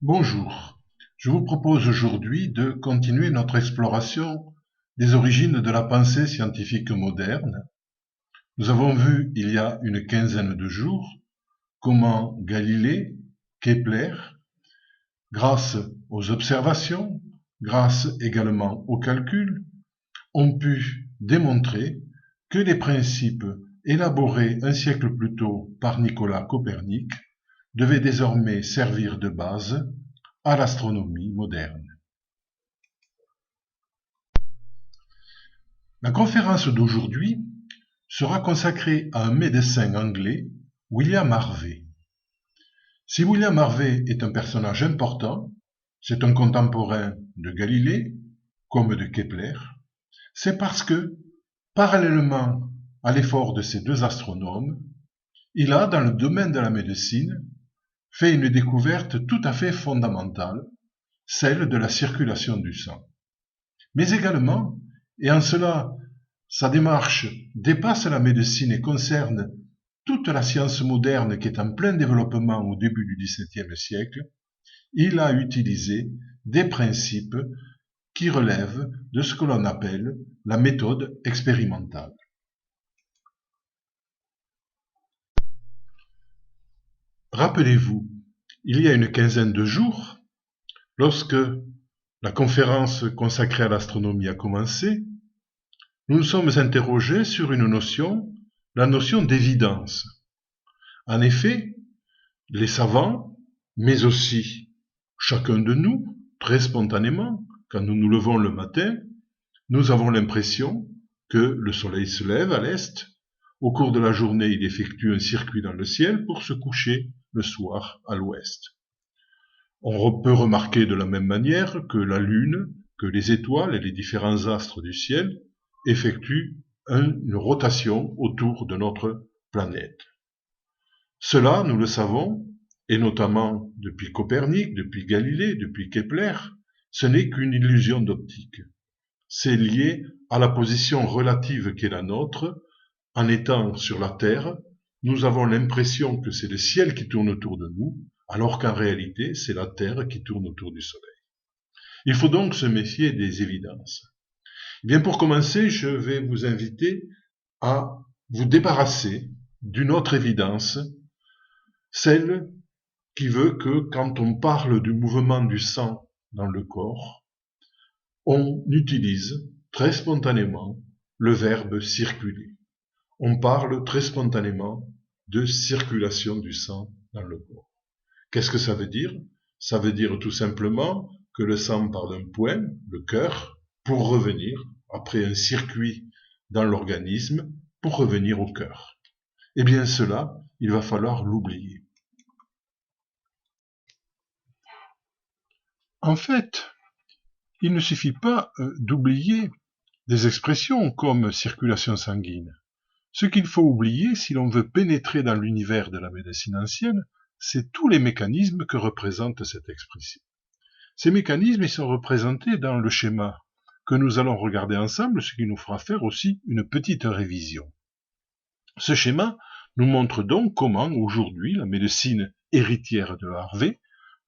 Bonjour, je vous propose aujourd'hui de continuer notre exploration des origines de la pensée scientifique moderne. Nous avons vu il y a une quinzaine de jours comment Galilée, Kepler, grâce aux observations, grâce également aux calculs, ont pu démontrer que les principes élaborés un siècle plus tôt par Nicolas Copernic devaient désormais servir de base à l'astronomie moderne. La conférence d'aujourd'hui sera consacrée à un médecin anglais, William Harvey. Si William Harvey est un personnage important, c'est un contemporain de Galilée comme de Kepler, c'est parce que, parallèlement à l'effort de ces deux astronomes, il a, dans le domaine de la médecine, fait une découverte tout à fait fondamentale, celle de la circulation du sang. Mais également, et en cela, sa démarche dépasse la médecine et concerne toute la science moderne qui est en plein développement au début du XVIIe siècle, il a utilisé des principes qui relèvent de ce que l'on appelle la méthode expérimentale. Rappelez-vous, il y a une quinzaine de jours, lorsque la conférence consacrée à l'astronomie a commencé, nous nous sommes interrogés sur une notion, la notion d'évidence. En effet, les savants, mais aussi chacun de nous, très spontanément, quand nous nous levons le matin, nous avons l'impression que le soleil se lève à l'est, au cours de la journée il effectue un circuit dans le ciel pour se coucher le soir à l'ouest. On peut remarquer de la même manière que la Lune, que les étoiles et les différents astres du ciel effectuent une rotation autour de notre planète. Cela, nous le savons, et notamment depuis Copernic, depuis Galilée, depuis Kepler, ce n'est qu'une illusion d'optique. C'est lié à la position relative qu'est la nôtre. En étant sur la Terre, nous avons l'impression que c'est le ciel qui tourne autour de nous, alors qu'en réalité, c'est la Terre qui tourne autour du Soleil. Il faut donc se méfier des évidences. Bien, pour commencer, je vais vous inviter à vous débarrasser d'une autre évidence, celle qui veut que quand on parle du mouvement du sang dans le corps, on utilise très spontanément le verbe circuler. On parle très spontanément de circulation du sang dans le corps. Qu'est-ce que ça veut dire? Ça veut dire tout simplement que le sang part d'un point, le cœur, pour revenir, après un circuit dans l'organisme, pour revenir au cœur. Eh bien cela, il va falloir l'oublier. En fait, il ne suffit pas d'oublier des expressions comme circulation sanguine. Ce qu'il faut oublier si l'on veut pénétrer dans l'univers de la médecine ancienne, c'est tous les mécanismes que représente cette expression. Ces mécanismes, ils sont représentés dans le schéma que nous allons regarder ensemble, ce qui nous fera faire aussi une petite révision. Ce schéma nous montre donc comment aujourd'hui la médecine héritière de Harvey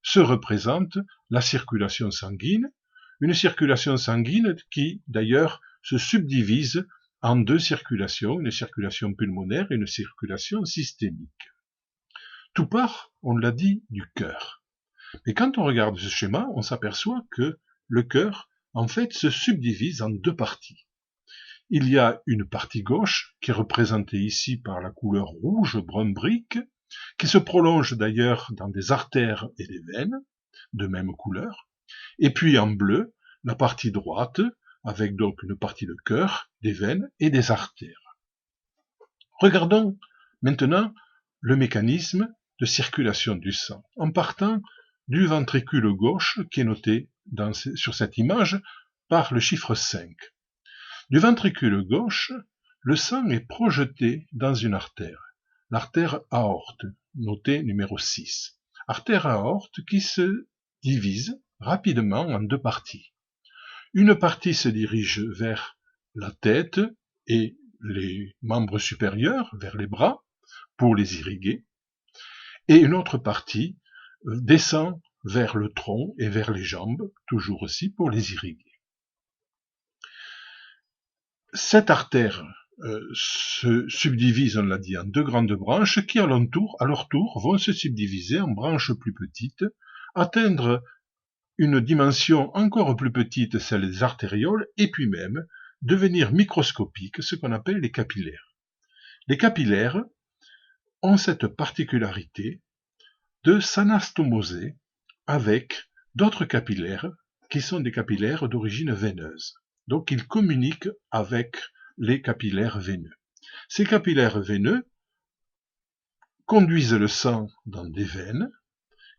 se représente la circulation sanguine, une circulation sanguine qui d'ailleurs se subdivise en deux circulations, une circulation pulmonaire et une circulation systémique. Tout part, on l'a dit, du cœur. Mais quand on regarde ce schéma, on s'aperçoit que le cœur, en fait, se subdivise en deux parties. Il y a une partie gauche, qui est représentée ici par la couleur rouge, brun brique, qui se prolonge d'ailleurs dans des artères et des veines, de même couleur, et puis en bleu, la partie droite, avec donc une partie de cœur, des veines et des artères. Regardons maintenant le mécanisme de circulation du sang, en partant du ventricule gauche qui est noté sur cette image par le chiffre 5. Du ventricule gauche, le sang est projeté dans une artère, l'artère aorte, notée numéro 6. Artère aorte qui se divise rapidement en deux parties. Une partie se dirige vers la tête et les membres supérieurs, vers les bras, pour les irriguer, et une autre partie descend vers le tronc et vers les jambes, toujours aussi pour les irriguer. Cette artère se subdivise, on l'a dit, en deux grandes branches qui, à leur tour, vont se subdiviser en branches plus petites, atteindre une dimension encore plus petite, celle des artérioles, et puis même devenir microscopiques, ce qu'on appelle les capillaires. Les capillaires ont cette particularité de s'anastomoser avec d'autres capillaires qui sont des capillaires d'origine veineuse. Donc ils communiquent avec les capillaires veineux. Ces capillaires veineux conduisent le sang dans des veines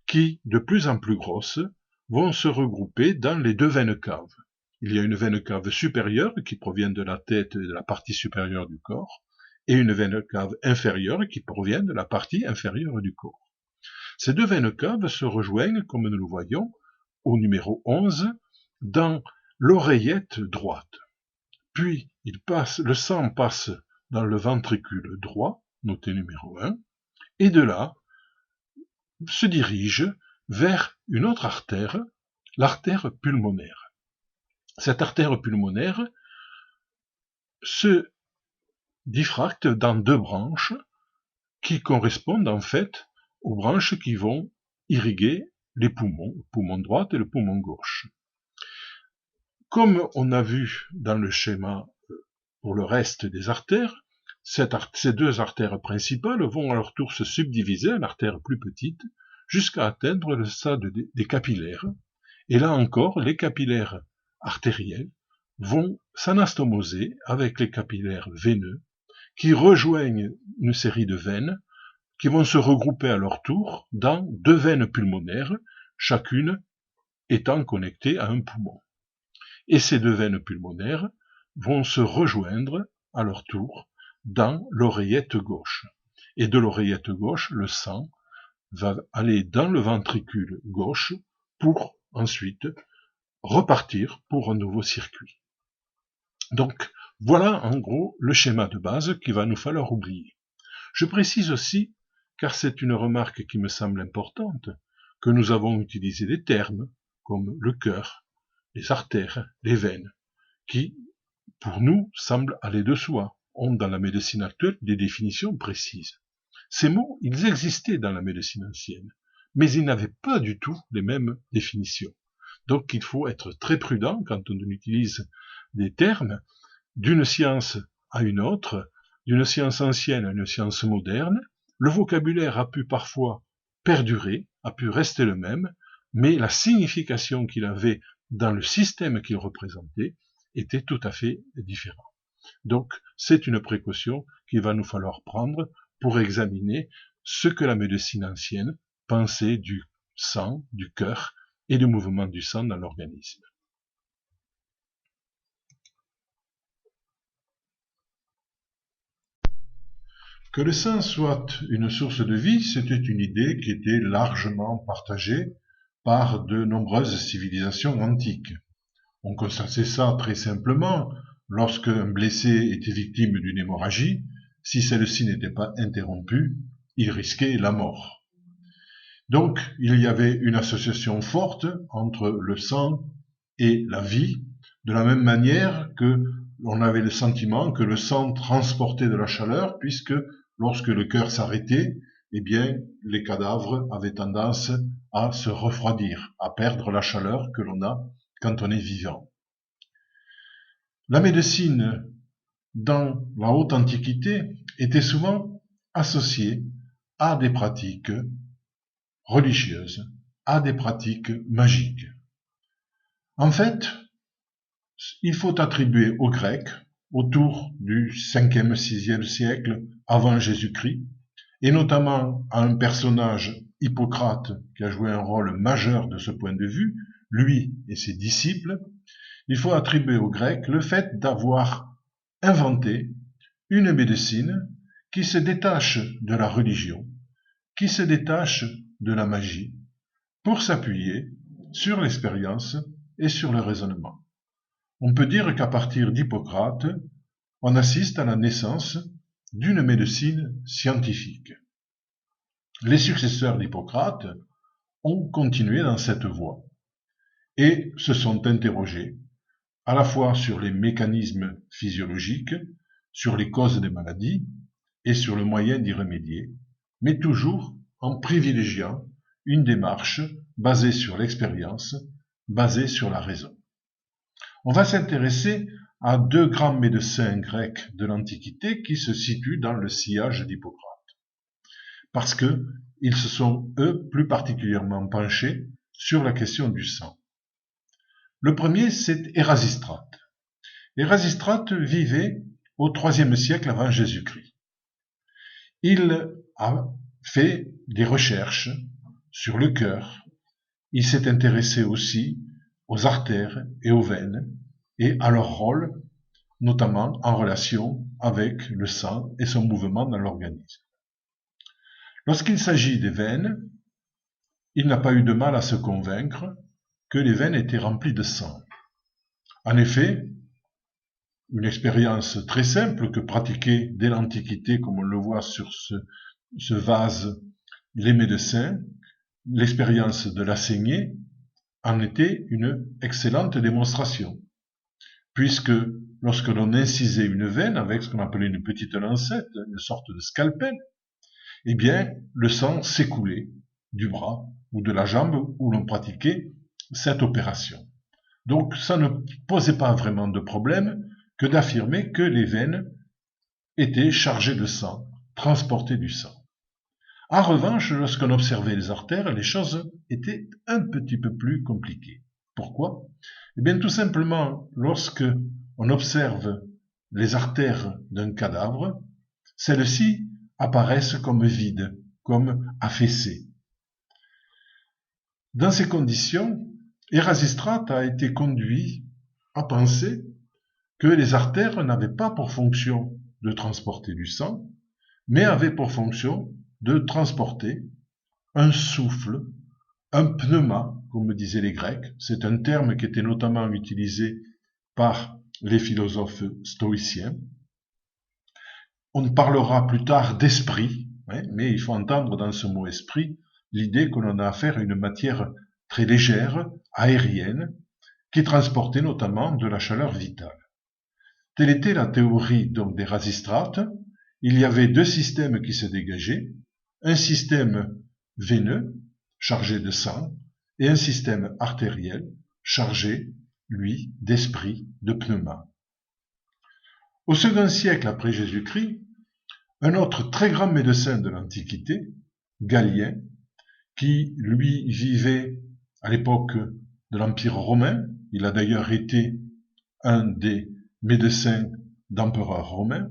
qui, de plus en plus grosses, vont se regrouper dans les deux veines caves. Il y a une veine cave supérieure qui provient de la tête et de la partie supérieure du corps, et une veine cave inférieure qui provient de la partie inférieure du corps. Ces deux veines caves se rejoignent, comme nous le voyons, au numéro 11, dans l'oreillette droite. Puis, le sang passe dans le ventricule droit, noté numéro 1, et de là, se dirige vers une autre artère, l'artère pulmonaire. Cette artère pulmonaire se diffracte dans deux branches qui correspondent en fait aux branches qui vont irriguer les poumons, le poumon droit et le poumon gauche. Comme on a vu dans le schéma pour le reste des artères, ces deux artères principales vont à leur tour se subdiviser en artères plus petites jusqu'à atteindre le stade des capillaires. Et là encore, les capillaires artériels vont s'anastomoser avec les capillaires veineux qui rejoignent une série de veines qui vont se regrouper à leur tour dans deux veines pulmonaires, chacune étant connectée à un poumon. Et ces deux veines pulmonaires vont se rejoindre à leur tour dans l'oreillette gauche. Et de l'oreillette gauche, le sang va aller dans le ventricule gauche pour ensuite repartir pour un nouveau circuit. Donc, voilà en gros le schéma de base qu'il va nous falloir oublier. Je précise aussi, car c'est une remarque qui me semble importante, que nous avons utilisé des termes comme le cœur, les artères, les veines, qui, pour nous, semblent aller de soi, ont dans la médecine actuelle des définitions précises. Ces mots, ils existaient dans la médecine ancienne, mais ils n'avaient pas du tout les mêmes définitions. Donc il faut être très prudent quand on utilise des termes d'une science à une autre, d'une science ancienne à une science moderne. Le vocabulaire a pu parfois perdurer, a pu rester le même, mais la signification qu'il avait dans le système qu'il représentait était tout à fait différente. Donc c'est une précaution qu'il va nous falloir prendre pour examiner ce que la médecine ancienne pensait du sang, du cœur et du mouvement du sang dans l'organisme. Que le sang soit une source de vie, c'était une idée qui était largement partagée par de nombreuses civilisations antiques. On constatait ça très simplement lorsque un blessé était victime d'une hémorragie, si celle-ci n'était pas interrompue, il risquait la mort. Donc, il y avait une association forte entre le sang et la vie, de la même manière que l'on avait le sentiment que le sang transportait de la chaleur, puisque lorsque le cœur s'arrêtait, eh bien, les cadavres avaient tendance à se refroidir, à perdre la chaleur que l'on a quand on est vivant. La médecine, dans la haute antiquité, était souvent associée à des pratiques religieuses, à des pratiques magiques. En fait, il faut attribuer aux Grecs, autour du 5e, 6e siècle avant Jésus-Christ, et notamment à un personnage, Hippocrate, qui a joué un rôle majeur de ce point de vue, lui et ses disciples, il faut attribuer aux Grecs le fait d'avoir inventé une médecine qui se détache de la religion, qui se détache de la magie, pour s'appuyer sur l'expérience et sur le raisonnement. On peut dire qu'à partir d'Hippocrate, on assiste à la naissance d'une médecine scientifique. Les successeurs d'Hippocrate ont continué dans cette voie et se sont interrogés à la fois sur les mécanismes physiologiques, sur les causes des maladies et sur le moyen d'y remédier, mais toujours en privilégiant une démarche basée sur l'expérience, basée sur la raison. On va s'intéresser à deux grands médecins grecs de l'Antiquité qui se situent dans le sillage d'Hippocrate, parce que ils se sont, eux, plus particulièrement penchés sur la question du sang. Le premier, c'est Érasistrate. Érasistrate vivait au IIIe siècle avant Jésus-Christ. Il a fait des recherches sur le cœur. Il s'est intéressé aussi aux artères et aux veines et à leur rôle, notamment en relation avec le sang et son mouvement dans l'organisme. Lorsqu'il s'agit des veines, il n'a pas eu de mal à se convaincre que les veines étaient remplies de sang. En effet, une expérience très simple que pratiquaient dès l'Antiquité, comme on le voit sur ce vase, les médecins, l'expérience de la saignée en était une excellente démonstration, puisque lorsque l'on incisait une veine avec ce qu'on appelait une petite lancette, une sorte de scalpel, eh bien, le sang s'écoulait du bras ou de la jambe où l'on pratiquait cette opération. Donc, ça ne posait pas vraiment de problème que d'affirmer que les veines étaient chargées de sang, transportaient du sang. En revanche, lorsqu'on observait les artères, les choses étaient un petit peu plus compliquées. Pourquoi? Eh bien, tout simplement, lorsque on observe les artères d'un cadavre, celles-ci apparaissent comme vides, comme affaissées. Dans ces conditions, Érasistrate a été conduit à penser que les artères n'avaient pas pour fonction de transporter du sang, mais avaient pour fonction de transporter un souffle, un pneuma, comme disaient les Grecs. C'est un terme qui était notamment utilisé par les philosophes stoïciens. On parlera plus tard d'esprit, mais il faut entendre dans ce mot esprit l'idée que l'on a affaire à une matière très légère, aérienne, qui transportait notamment de la chaleur vitale. Telle était la théorie donc d'Érasistrate. Il y avait deux systèmes qui se dégageaient, un système veineux, chargé de sang, et un système artériel, chargé, lui, d'esprit, de pneuma. Au second siècle après Jésus-Christ, un autre très grand médecin de l'Antiquité, Galien, qui, lui, vivait à l'époque de l'Empire romain, il a d'ailleurs été un des médecins d'empereurs romains,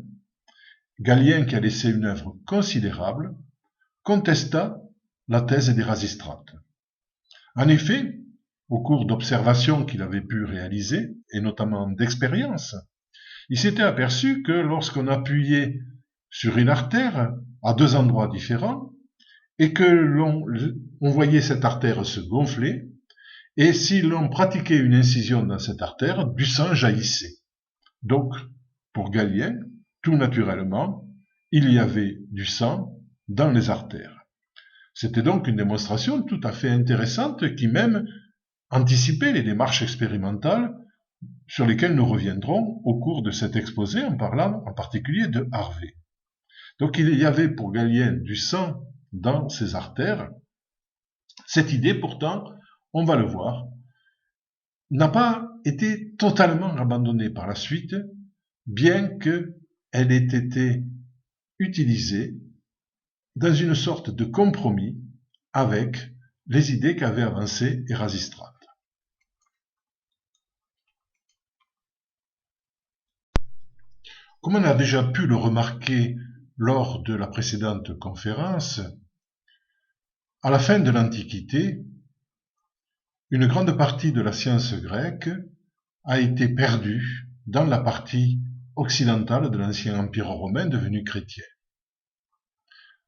Galien, qui a laissé une œuvre considérable, contesta la thèse d'Érasistrate. En effet, au cours d'observations qu'il avait pu réaliser, et notamment d'expériences, il s'était aperçu que lorsqu'on appuyait sur une artère à deux endroits différents, et que l'on voyait cette artère se gonfler, et si l'on pratiquait une incision dans cette artère, du sang jaillissait. Donc, pour Galien, tout naturellement, il y avait du sang dans les artères. C'était donc une démonstration tout à fait intéressante qui même anticipait les démarches expérimentales sur lesquelles nous reviendrons au cours de cet exposé en parlant en particulier de Harvey. Donc il y avait pour Galien du sang dans ses artères. Cette idée pourtant, on va le voir, n'a pas été totalement abandonnée par la suite, bien qu'elle ait été utilisée dans une sorte de compromis avec les idées qu'avait avancées Érasistrate. Comme on a déjà pu le remarquer lors de la précédente conférence, à la fin de l'Antiquité, une grande partie de la science grecque a été perdue dans la partie occidentale de l'ancien empire romain devenu chrétien.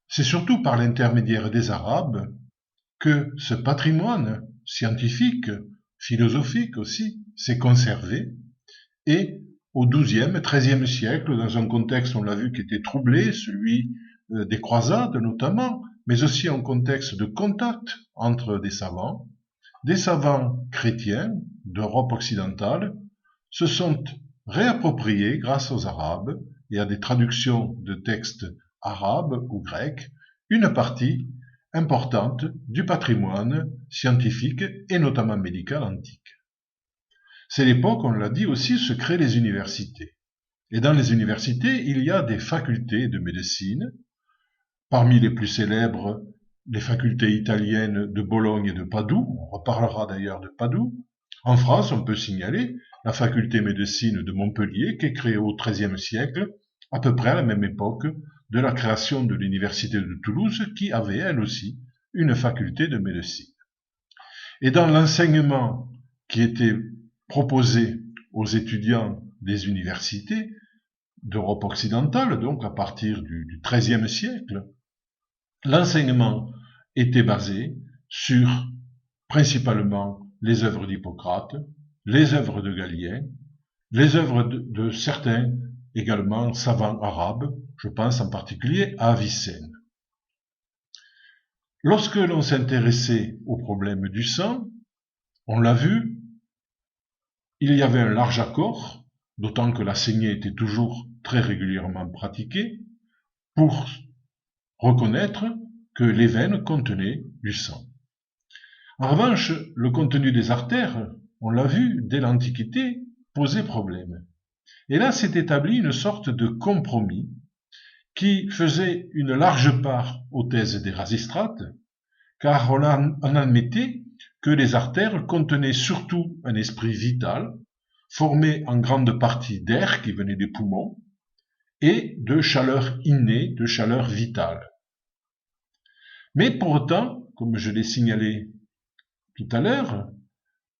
C'est surtout par l'intermédiaire des Arabes que ce patrimoine scientifique, philosophique aussi, s'est conservé, et au XIIe, XIIIe siècle, dans un contexte, on l'a vu, qui était troublé, celui des croisades notamment, mais aussi un contexte de contact entre des savants chrétiens d'Europe occidentale se sont réappropriés, grâce aux Arabes et à des traductions de textes arabes ou grecs, une partie importante du patrimoine scientifique et notamment médical antique. C'est l'époque, on l'a dit aussi, où se créent les universités. Et dans les universités, il y a des facultés de médecine, parmi les plus célèbres, les facultés italiennes de Bologne et de Padoue, on reparlera d'ailleurs de Padoue. En France, on peut signaler la faculté médecine de Montpellier, qui est créée au XIIIe siècle, à peu près à la même époque de la création de l'université de Toulouse, qui avait elle aussi une faculté de médecine. Et dans l'enseignement qui était proposé aux étudiants des universités d'Europe occidentale, donc à partir du XIIIe siècle, l'enseignement était basé sur principalement les œuvres d'Hippocrate, les œuvres de Galien, les œuvres de certains également savants arabes, je pense en particulier à Avicenne. Lorsque l'on s'intéressait au problème du sang, on l'a vu, il y avait un large accord, d'autant que la saignée était toujours très régulièrement pratiquée, pour reconnaître que les veines contenaient du sang. En revanche, le contenu des artères, on l'a vu dès l'Antiquité, posait problème. Et là s'est établi une sorte de compromis qui faisait une large part aux thèses d'Érasistrate, car on admettait que les artères contenaient surtout un esprit vital, formé en grande partie d'air qui venait des poumons, et de chaleur innée, de chaleur vitale. Mais pour autant, comme je l'ai signalé tout à l'heure,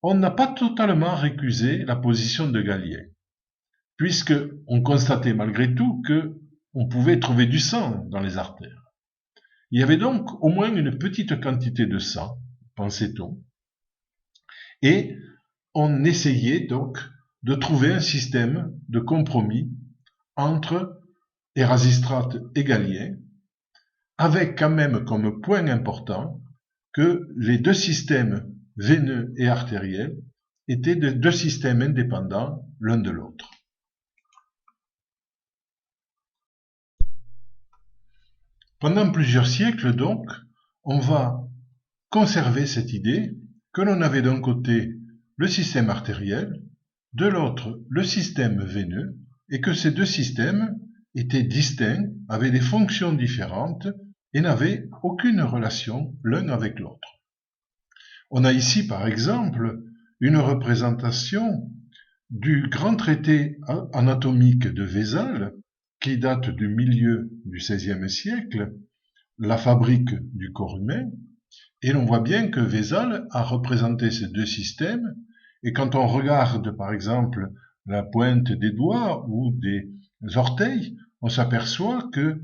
on n'a pas totalement récusé la position de Galien, puisque on constatait malgré tout que on pouvait trouver du sang dans les artères. Il y avait donc au moins une petite quantité de sang, pensait-on, et on essayait donc de trouver un système de compromis entre Érasistrate et Galien, avec quand même comme point important que les deux systèmes veineux et artériels étaient deux systèmes indépendants l'un de l'autre. Pendant plusieurs siècles donc, on va conserver cette idée que l'on avait d'un côté le système artériel, de l'autre le système veineux, et que ces deux systèmes étaient distincts, avaient des fonctions différentes et n'avaient aucune relation l'un avec l'autre. On a ici par exemple une représentation du grand traité anatomique de Vézal, qui date du milieu du XVIe siècle, la fabrique du corps humain, et l'on voit bien que Vézal a représenté ces deux systèmes, et quand on regarde par exemple la pointe des doigts ou des orteils, on s'aperçoit que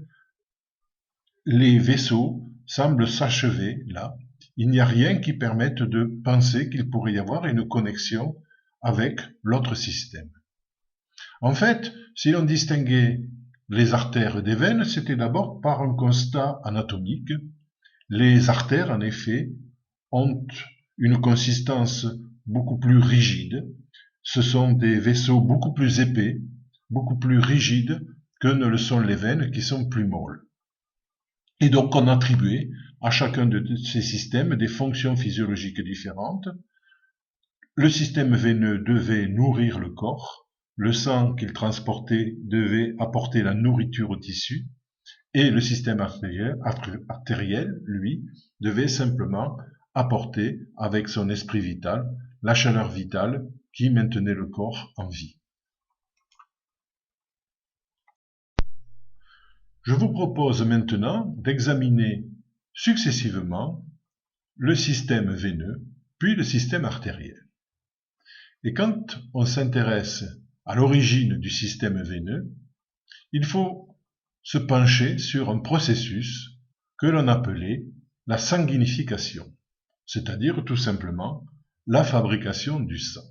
les vaisseaux semblent s'achever là. Il n'y a rien qui permette de penser qu'il pourrait y avoir une connexion avec l'autre système. En fait, si l'on distinguait les artères des veines, c'était d'abord par un constat anatomique. Les artères, en effet, ont une consistance beaucoup plus rigide. Ce sont des vaisseaux beaucoup plus épais, beaucoup plus rigides que ne le sont les veines qui sont plus molles. Et donc on attribuait à chacun de ces systèmes des fonctions physiologiques différentes. Le système veineux devait nourrir le corps, le sang qu'il transportait devait apporter la nourriture au tissu, et le système artériel, lui, devait simplement apporter, avec son esprit vital, la chaleur vitale qui maintenait le corps en vie. Je vous propose maintenant d'examiner successivement le système veineux, puis le système artériel. Et quand on s'intéresse à l'origine du système veineux, il faut se pencher sur un processus que l'on appelait la sanguinification, c'est-à-dire tout simplement la fabrication du sang.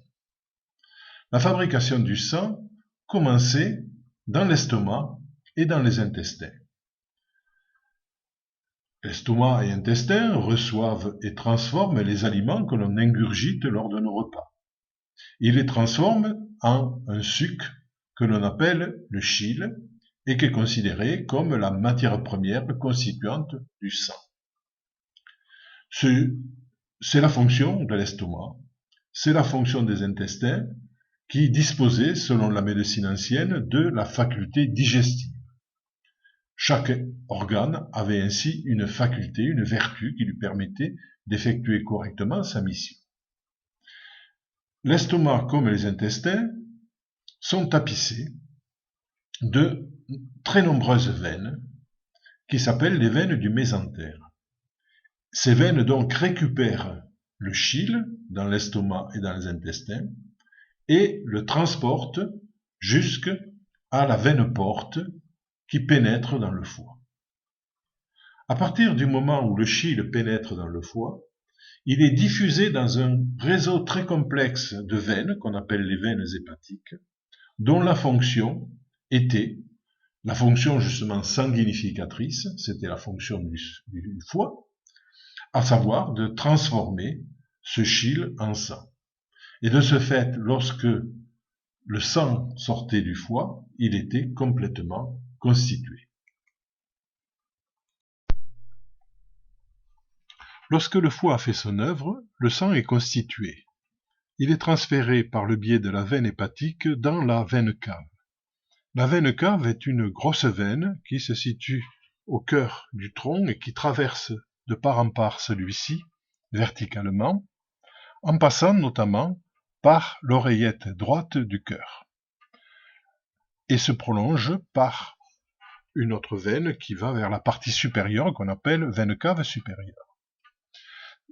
La fabrication du sang commençait dans l'estomac et dans les intestins. L'estomac et l'intestin reçoivent et transforment les aliments que l'on ingurgite lors de nos repas. Ils les transforment en un suc que l'on appelle le chyle et qui est considéré comme la matière première constituante du sang. C'est la fonction de l'estomac, c'est la fonction des intestins qui disposaient, selon la médecine ancienne, de la faculté digestive. Chaque organe avait ainsi une faculté, une vertu qui lui permettait d'effectuer correctement sa mission. L'estomac comme les intestins sont tapissés de très nombreuses veines qui s'appellent les veines du mésentère. Ces veines donc récupèrent le chyle dans l'estomac et dans les intestins et le transportent jusqu'à la veine porte qui pénètre dans le foie. À partir du moment où le chyle pénètre dans le foie, il est diffusé dans un réseau très complexe de veines, qu'on appelle les veines hépatiques, dont la fonction était la fonction justement sanguinificatrice, c'était la fonction du foie, à savoir de transformer ce chyle en sang. Et de ce fait, lorsque le sang sortait du foie, il était complètement constitué. Lorsque le foie a fait son œuvre, le sang est constitué. Il est transféré par le biais de la veine hépatique dans la veine cave. La veine cave est une grosse veine qui se situe au cœur du tronc et qui traverse de part en part celui-ci, verticalement, en passant notamment par l'oreillette droite du cœur, et se prolonge par une autre veine qui va vers la partie supérieure qu'on appelle veine cave supérieure.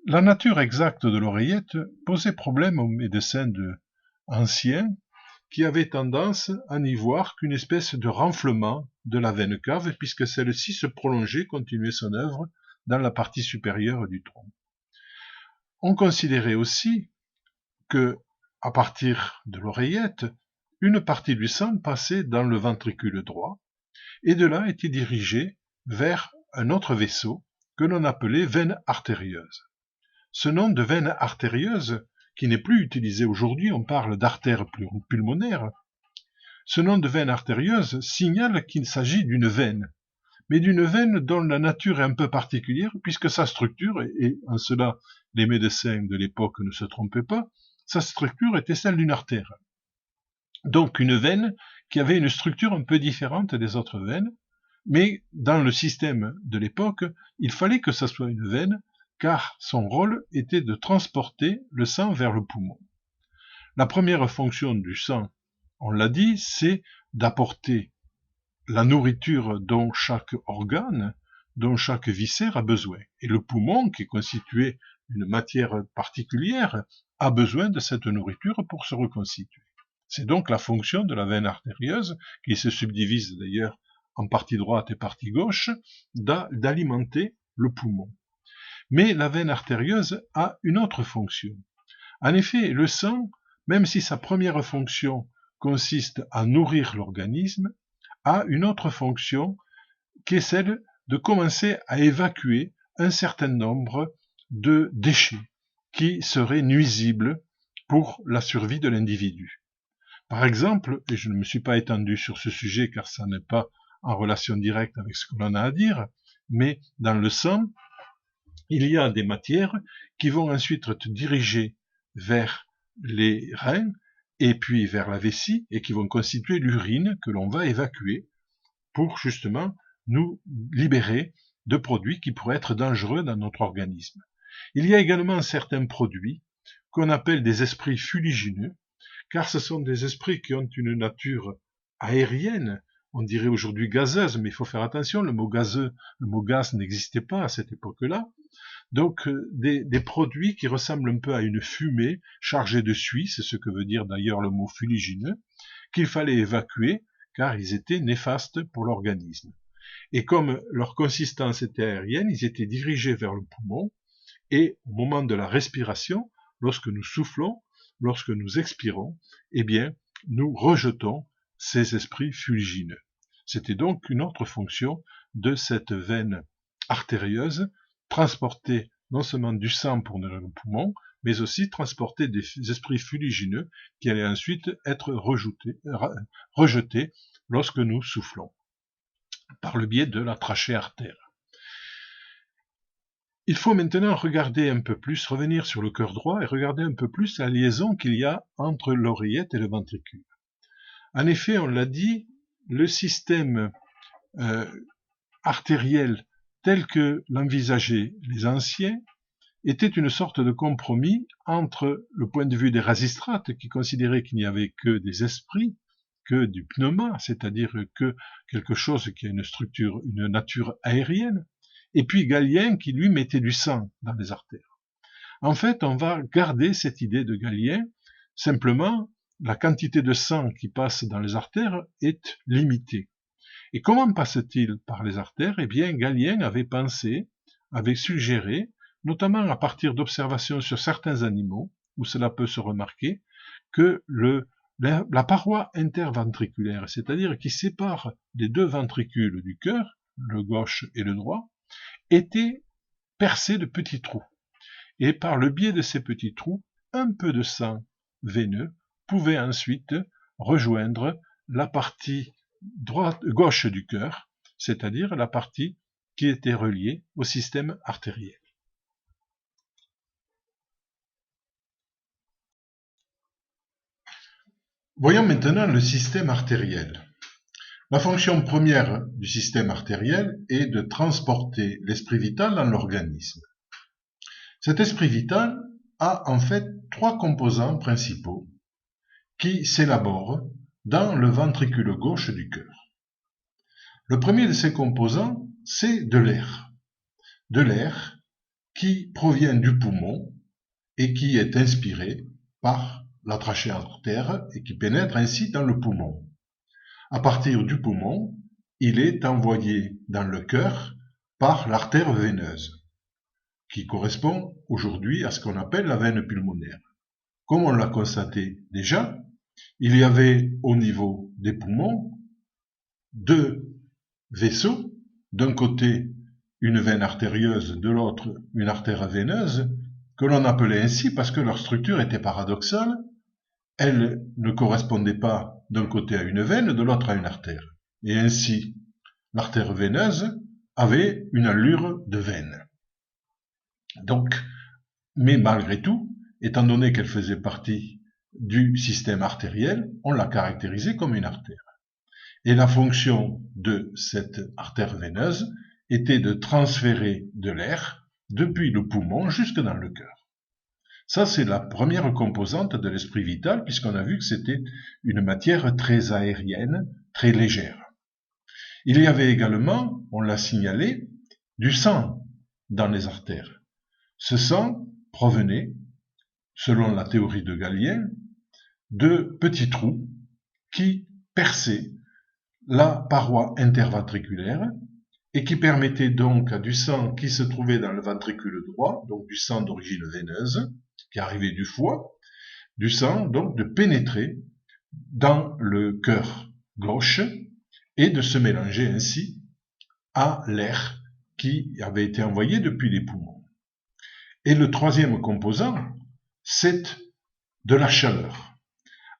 La nature exacte de l'oreillette posait problème aux médecins anciens qui avaient tendance à n'y voir qu'une espèce de renflement de la veine cave puisque celle-ci se prolongeait, continuait son œuvre dans la partie supérieure du tronc. On considérait aussi que, à partir de l'oreillette, une partie du sang passait dans le ventricule droit et de là était dirigée vers un autre vaisseau que l'on appelait veine artérieuse. Ce nom de veine artérieuse, qui n'est plus utilisé aujourd'hui, on parle d'artère pulmonaire, ce nom de veine artérieuse signale qu'il s'agit d'une veine, mais d'une veine dont la nature est un peu particulière, puisque sa structure, et en cela les médecins de l'époque ne se trompaient pas, sa structure était celle d'une artère. Donc une veine qui avait une structure un peu différente des autres veines, mais dans le système de l'époque, il fallait que ça soit une veine, car son rôle était de transporter le sang vers le poumon. La première fonction du sang, on l'a dit, c'est d'apporter la nourriture dont chaque organe, dont chaque viscère a besoin. Et le poumon, qui est constitué d'une matière particulière, a besoin de cette nourriture pour se reconstituer. C'est donc la fonction de la veine artérieuse, qui se subdivise d'ailleurs en partie droite et partie gauche, d'alimenter le poumon. Mais la veine artérieuse a une autre fonction. En effet, le sang, même si sa première fonction consiste à nourrir l'organisme, a une autre fonction qui est celle de commencer à évacuer un certain nombre de déchets qui seraient nuisibles pour la survie de l'individu. Par exemple, et je ne me suis pas étendu sur ce sujet car ça n'est pas en relation directe avec ce que l'on a à dire, mais dans le sang, il y a des matières qui vont ensuite être dirigées vers les reins et puis vers la vessie et qui vont constituer l'urine que l'on va évacuer pour justement nous libérer de produits qui pourraient être dangereux dans notre organisme. Il y a également certains produits qu'on appelle des esprits fuligineux, car ce sont des esprits qui ont une nature aérienne, on dirait aujourd'hui gazeuse, mais il faut faire attention, le mot gazeux, le mot gaz n'existait pas à cette époque-là. Donc des produits qui ressemblent un peu à une fumée chargée de suie, c'est ce que veut dire d'ailleurs le mot fuligineux, qu'il fallait évacuer car ils étaient néfastes pour l'organisme. Et comme leur consistance était aérienne, ils étaient dirigés vers le poumon, et au moment de la respiration, lorsque nous soufflons, lorsque nous expirons, eh bien, nous rejetons ces esprits fuligineux. C'était donc une autre fonction de cette veine artérieuse transportait non seulement du sang pour le poumon, mais aussi transporter des esprits fuligineux qui allaient ensuite être rejetés lorsque nous soufflons, par le biais de la trachée artère. Il faut maintenant regarder un peu plus, revenir sur le cœur droit et regarder un peu plus la liaison qu'il y a entre l'oreillette et le ventricule. En effet, on l'a dit, le système artériel tel que l'envisageaient les anciens était une sorte de compromis entre le point de vue des Rasistrates, qui considéraient qu'il n'y avait que des esprits, que du pneuma, c'est-à-dire que quelque chose qui a une structure, une nature aérienne, et puis Galien qui lui mettait du sang dans les artères. En fait, on va garder cette idée de Galien, simplement la quantité de sang qui passe dans les artères est limitée. Et comment passe-t-il par les artères? Eh bien, Galien avait suggéré, notamment à partir d'observations sur certains animaux, où cela peut se remarquer, que la paroi interventriculaire, c'est-à-dire qui sépare les deux ventricules du cœur, le gauche et le droit, était percée de petits trous. Et par le biais de ces petits trous, un peu de sang veineux pouvait ensuite rejoindre la partie gauche du cœur, c'est-à-dire la partie qui était reliée au système artériel. Voyons maintenant le système artériel. La fonction première du système artériel est de transporter l'esprit vital dans l'organisme. Cet esprit vital a en fait trois composants principaux qui s'élaborent dans le ventricule gauche du cœur. Le premier de ces composants, c'est de l'air qui provient du poumon et qui est inspiré par la trachée artère et qui pénètre ainsi dans le poumon. À partir du poumon, il est envoyé dans le cœur par l'artère veineuse, qui correspond aujourd'hui à ce qu'on appelle la veine pulmonaire. Comme on l'a constaté déjà, il y avait au niveau des poumons deux vaisseaux, d'un côté une veine artérieuse, de l'autre une artère veineuse, que l'on appelait ainsi parce que leur structure était paradoxale. Elle ne correspondait pas d'un côté à une veine, de l'autre à une artère. Et ainsi, l'artère veineuse avait une allure de veine. Donc, mais malgré tout, étant donné qu'elle faisait partie du système artériel, on l'a caractérisée comme une artère. Et la fonction de cette artère veineuse était de transférer de l'air depuis le poumon jusque dans le cœur. Ça, c'est la première composante de l'esprit vital, puisqu'on a vu que c'était une matière très aérienne, très légère. Il y avait également, on l'a signalé, du sang dans les artères. Ce sang provenait, selon la théorie de Galien, de petits trous qui perçaient la paroi interventriculaire et qui permettaient donc à du sang qui se trouvait dans le ventricule droit, donc du sang d'origine veineuse, qui arrivait du foie, du sang, donc de pénétrer dans le cœur gauche et de se mélanger ainsi à l'air qui avait été envoyé depuis les poumons. Et le troisième composant, c'est de la chaleur.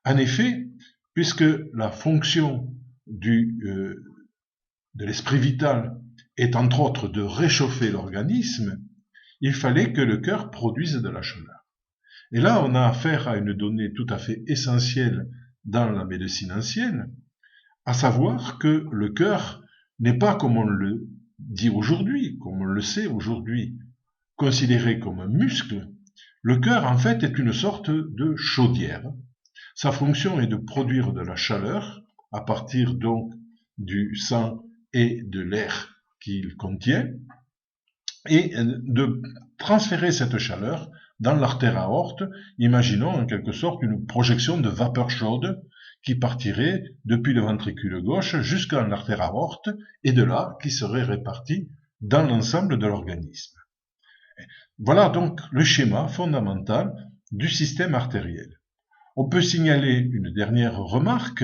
En effet, puisque la fonction de l'esprit vital est entre autres de réchauffer l'organisme, il fallait que le cœur produise de la chaleur. Et là, on a affaire à une donnée tout à fait essentielle dans la médecine ancienne, à savoir que le cœur n'est pas, comme on le dit aujourd'hui, comme on le sait aujourd'hui, considéré comme un muscle. Le cœur, en fait, est une sorte de chaudière. Sa fonction est de produire de la chaleur à partir donc du sang et de l'air qu'il contient, et de transférer cette chaleur dans l'artère aorte, imaginons en quelque sorte une projection de vapeur chaude qui partirait depuis le ventricule gauche jusqu'à l'artère aorte et de là qui serait répartie dans l'ensemble de l'organisme. Voilà donc le schéma fondamental du système artériel. On peut signaler une dernière remarque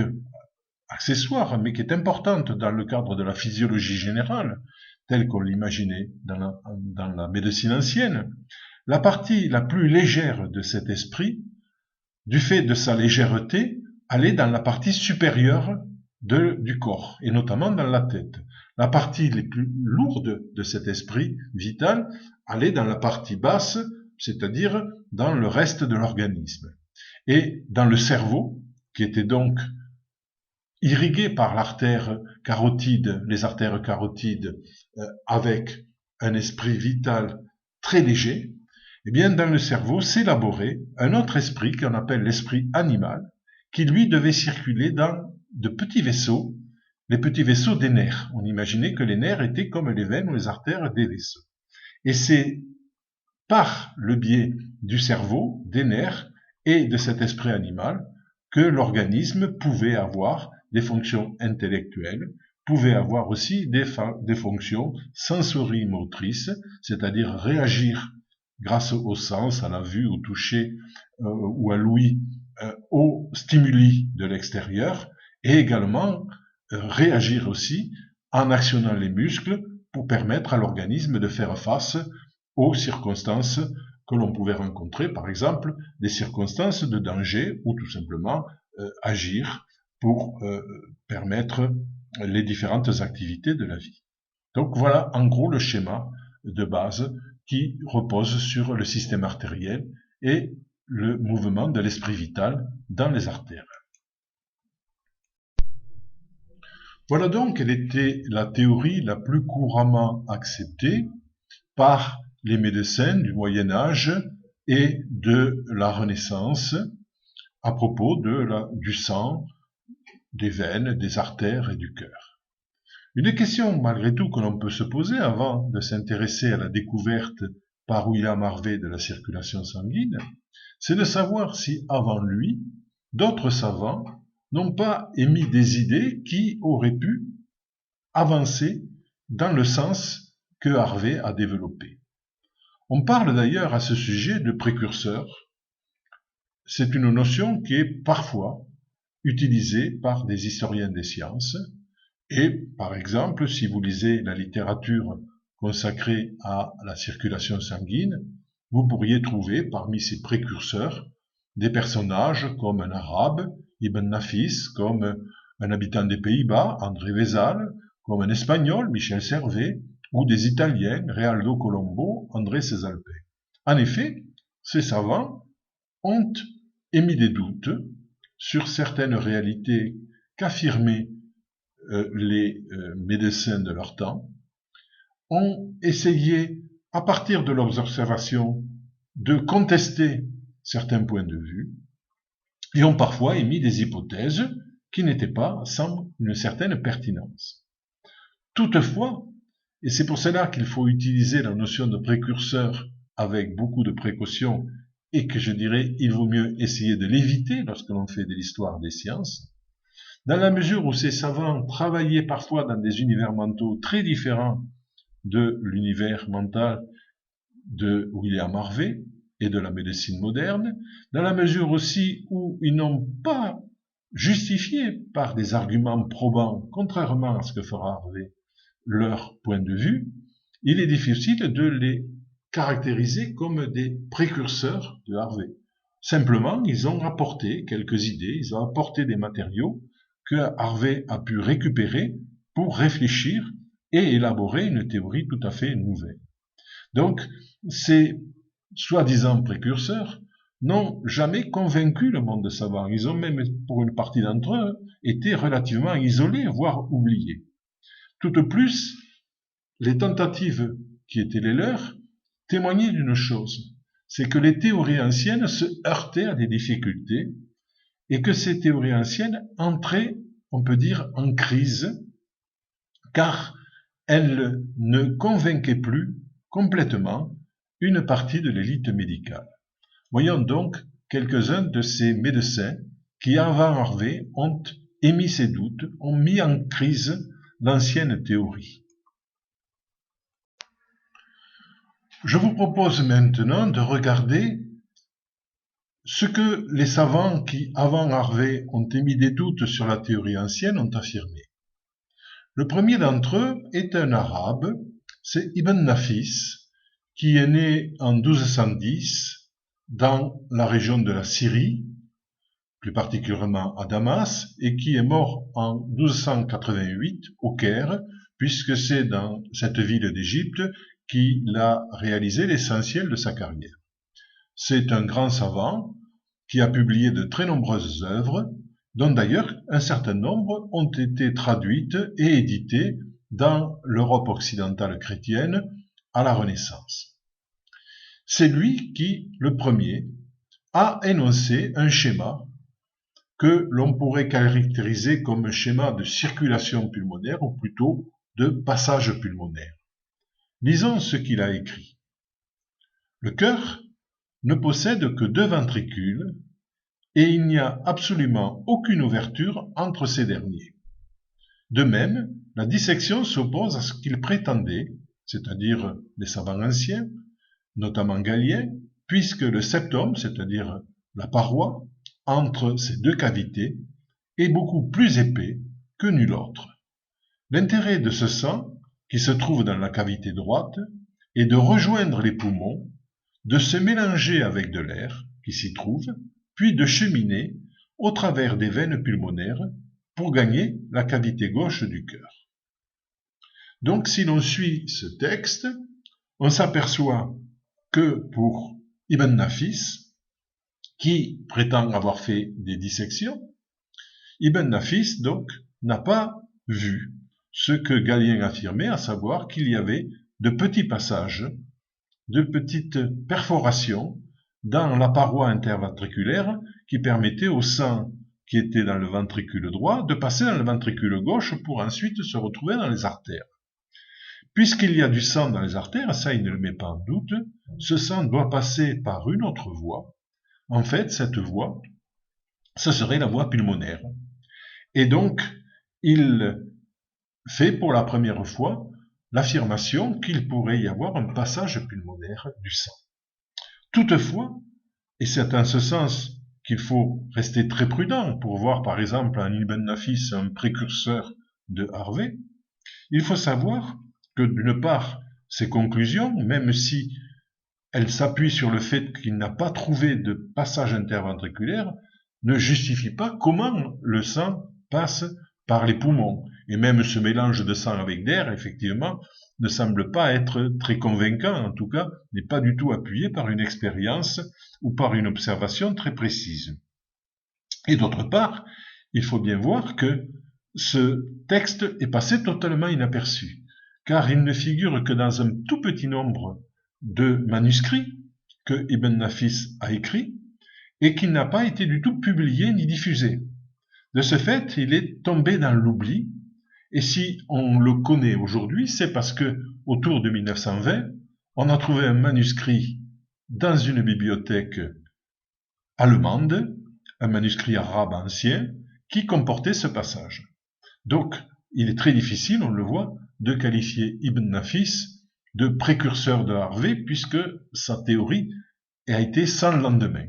accessoire, mais qui est importante dans le cadre de la physiologie générale, tel qu'on l'imaginait dans la médecine ancienne, la partie la plus légère de cet esprit, du fait de sa légèreté, allait dans la partie supérieure du corps, et notamment dans la tête. La partie les plus lourde de cet esprit vital allait dans la partie basse, c'est-à-dire dans le reste de l'organisme. Et dans le cerveau, qui était donc irrigué par l'artère carotide, les artères carotides, avec un esprit vital très léger, eh bien, dans le cerveau s'élaborait un autre esprit qu'on appelle l'esprit animal, qui lui devait circuler dans de petits vaisseaux, les petits vaisseaux des nerfs. On imaginait que les nerfs étaient comme les veines ou les artères des vaisseaux. Et c'est par le biais du cerveau, des nerfs et de cet esprit animal que l'organisme pouvait avoir des fonctions intellectuelles, pouvait avoir aussi des fonctions sensorimotrices, c'est-à-dire réagir grâce au sens, à la vue, au toucher ou à l'ouïe, aux stimuli de l'extérieur, et également réagir aussi en actionnant les muscles pour permettre à l'organisme de faire face aux circonstances que l'on pouvait rencontrer, par exemple des circonstances de danger ou tout simplement agir pour permettre les différentes activités de la vie. Donc voilà en gros le schéma de base qui repose sur le système artériel et le mouvement de l'esprit vital dans les artères. Voilà donc quelle était la théorie la plus couramment acceptée par les médecins du Moyen Âge et de la Renaissance à propos du sang, des veines, des artères et du cœur. Une question malgré tout que l'on peut se poser avant de s'intéresser à la découverte par William Harvey de la circulation sanguine, c'est de savoir si avant lui, d'autres savants n'ont pas émis des idées qui auraient pu avancer dans le sens que Harvey a développé. On parle d'ailleurs à ce sujet de précurseurs. C'est une notion qui est parfois utilisée par des historiens des sciences. Et, par exemple, si vous lisez la littérature consacrée à la circulation sanguine, vous pourriez trouver parmi ces précurseurs des personnages comme un Arabe, Ibn Nafis, comme un habitant des Pays-Bas, André Vézal, comme un Espagnol, Michel Servet, ou des Italiens, Realdo Colombo, André Cesalpé. En effet, ces savants ont émis des doutes sur certaines réalités qu'affirmaient les médecins de leur temps, ont essayé, à partir de leurs observations, de contester certains points de vue, et ont parfois émis des hypothèses qui n'étaient pas sans une certaine pertinence. Toutefois, et c'est pour cela qu'il faut utiliser la notion de précurseur avec beaucoup de précautions, et que je dirais il vaut mieux essayer de l'éviter lorsque l'on fait de l'histoire des sciences, dans la mesure où ces savants travaillaient parfois dans des univers mentaux très différents de l'univers mental de William Harvey et de la médecine moderne, dans la mesure aussi où ils n'ont pas justifié par des arguments probants, contrairement à ce que fera Harvey, leur point de vue, il est difficile de les caractériser comme des précurseurs de Harvey. Simplement, ils ont apporté quelques idées, ils ont apporté des matériaux que Harvey a pu récupérer pour réfléchir et élaborer une théorie tout à fait nouvelle. Donc, ces soi-disant précurseurs n'ont jamais convaincu le monde savant. Ils ont même, pour une partie d'entre eux, été relativement isolés, voire oubliés. Tout de plus, les tentatives qui étaient les leurs témoignaient d'une chose, c'est que les théories anciennes se heurtaient à des difficultés et que ces théories anciennes entraient, on peut dire, en crise, car elles ne convainquaient plus complètement une partie de l'élite médicale. Voyons donc quelques-uns de ces médecins qui, avant Harvey, ont émis ces doutes, ont mis en crise l'ancienne théorie. Je vous propose maintenant de regarder ce que les savants qui, avant Harvey, ont émis des doutes sur la théorie ancienne ont affirmé. Le premier d'entre eux est un Arabe C'est Ibn Nafis, qui est né en 1210 dans la région de la Syrie, plus particulièrement à Damas, et qui est mort en 1288 au Caire, puisque c'est dans cette ville d'Égypte qu'il a réalisé l'essentiel de sa carrière. C'est un grand savant qui a publié de très nombreuses œuvres, dont d'ailleurs un certain nombre ont été traduites et éditées dans l'Europe occidentale chrétienne à la Renaissance. C'est lui qui, le premier, a énoncé un schéma que l'on pourrait caractériser comme un schéma de circulation pulmonaire, ou plutôt de passage pulmonaire. Lisons ce qu'il a écrit. Le cœur ne possède que 2 ventricules et il n'y a absolument aucune ouverture entre ces derniers. De même, la dissection s'oppose à ce qu'il prétendait, c'est-à-dire les savants anciens, notamment Galien, puisque le septum, c'est-à-dire la paroi, entre ces 2 cavités, est beaucoup plus épais que nul autre. L'intérêt de ce sang, qui se trouve dans la cavité droite, est de rejoindre les poumons, de se mélanger avec de l'air qui s'y trouve, puis de cheminer au travers des veines pulmonaires pour gagner la cavité gauche du cœur. Donc si l'on suit ce texte, on s'aperçoit que pour Ibn Nafis, qui prétend avoir fait des dissections, Ibn Nafis donc n'a pas vu ce que Galien affirmait, à savoir qu'il y avait de petits passages, de petites perforations dans la paroi interventriculaire qui permettaient au sang qui était dans le ventricule droit de passer dans le ventricule gauche pour ensuite se retrouver dans les artères. Puisqu'il y a du sang dans les artères, ça il ne le met pas en doute, ce sang doit passer par une autre voie. En fait, cette voie, ce serait la voie pulmonaire. Et donc, il fait pour la première fois l'affirmation qu'il pourrait y avoir un passage pulmonaire du sang. Toutefois, et c'est en ce sens qu'il faut rester très prudent pour voir par exemple en Ibn Nafis un précurseur de Harvey, il faut savoir que d'une part, ces conclusions, même si elles s'appuient sur le fait qu'il n'a pas trouvé de passage interventriculaire, ne justifient pas comment le sang passe par les poumons. Et même ce mélange de sang avec d'air, effectivement, ne semble pas être très convaincant, en tout cas, n'est pas du tout appuyé par une expérience ou par une observation très précise. Et d'autre part, il faut bien voir que ce texte est passé totalement inaperçu, car il ne figure que dans un tout petit nombre de manuscrits que Ibn Nafis a écrits, et qui n'a pas été du tout publié ni diffusé. De ce fait, il est tombé dans l'oubli, et si on le connaît aujourd'hui, c'est parce que, autour de 1920, on a trouvé un manuscrit dans une bibliothèque allemande, un manuscrit arabe ancien, qui comportait ce passage. Donc, il est très difficile, on le voit, de qualifier Ibn Nafis de précurseur de Harvey, puisque sa théorie a été sans lendemain.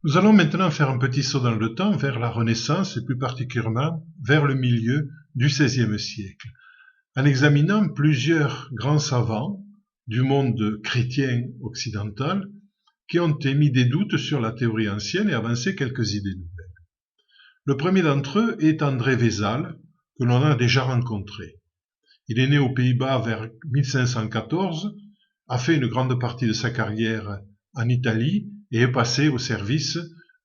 Nous allons maintenant faire un petit saut dans le temps vers la Renaissance et plus particulièrement vers le milieu du XVIe siècle, en examinant plusieurs grands savants du monde chrétien occidental qui ont émis des doutes sur la théorie ancienne et avancé quelques idées nouvelles. Le premier d'entre eux est André Vézal, que l'on a déjà rencontré. Il est né aux Pays-Bas vers 1514, a fait une grande partie de sa carrière en Italie et est passé au service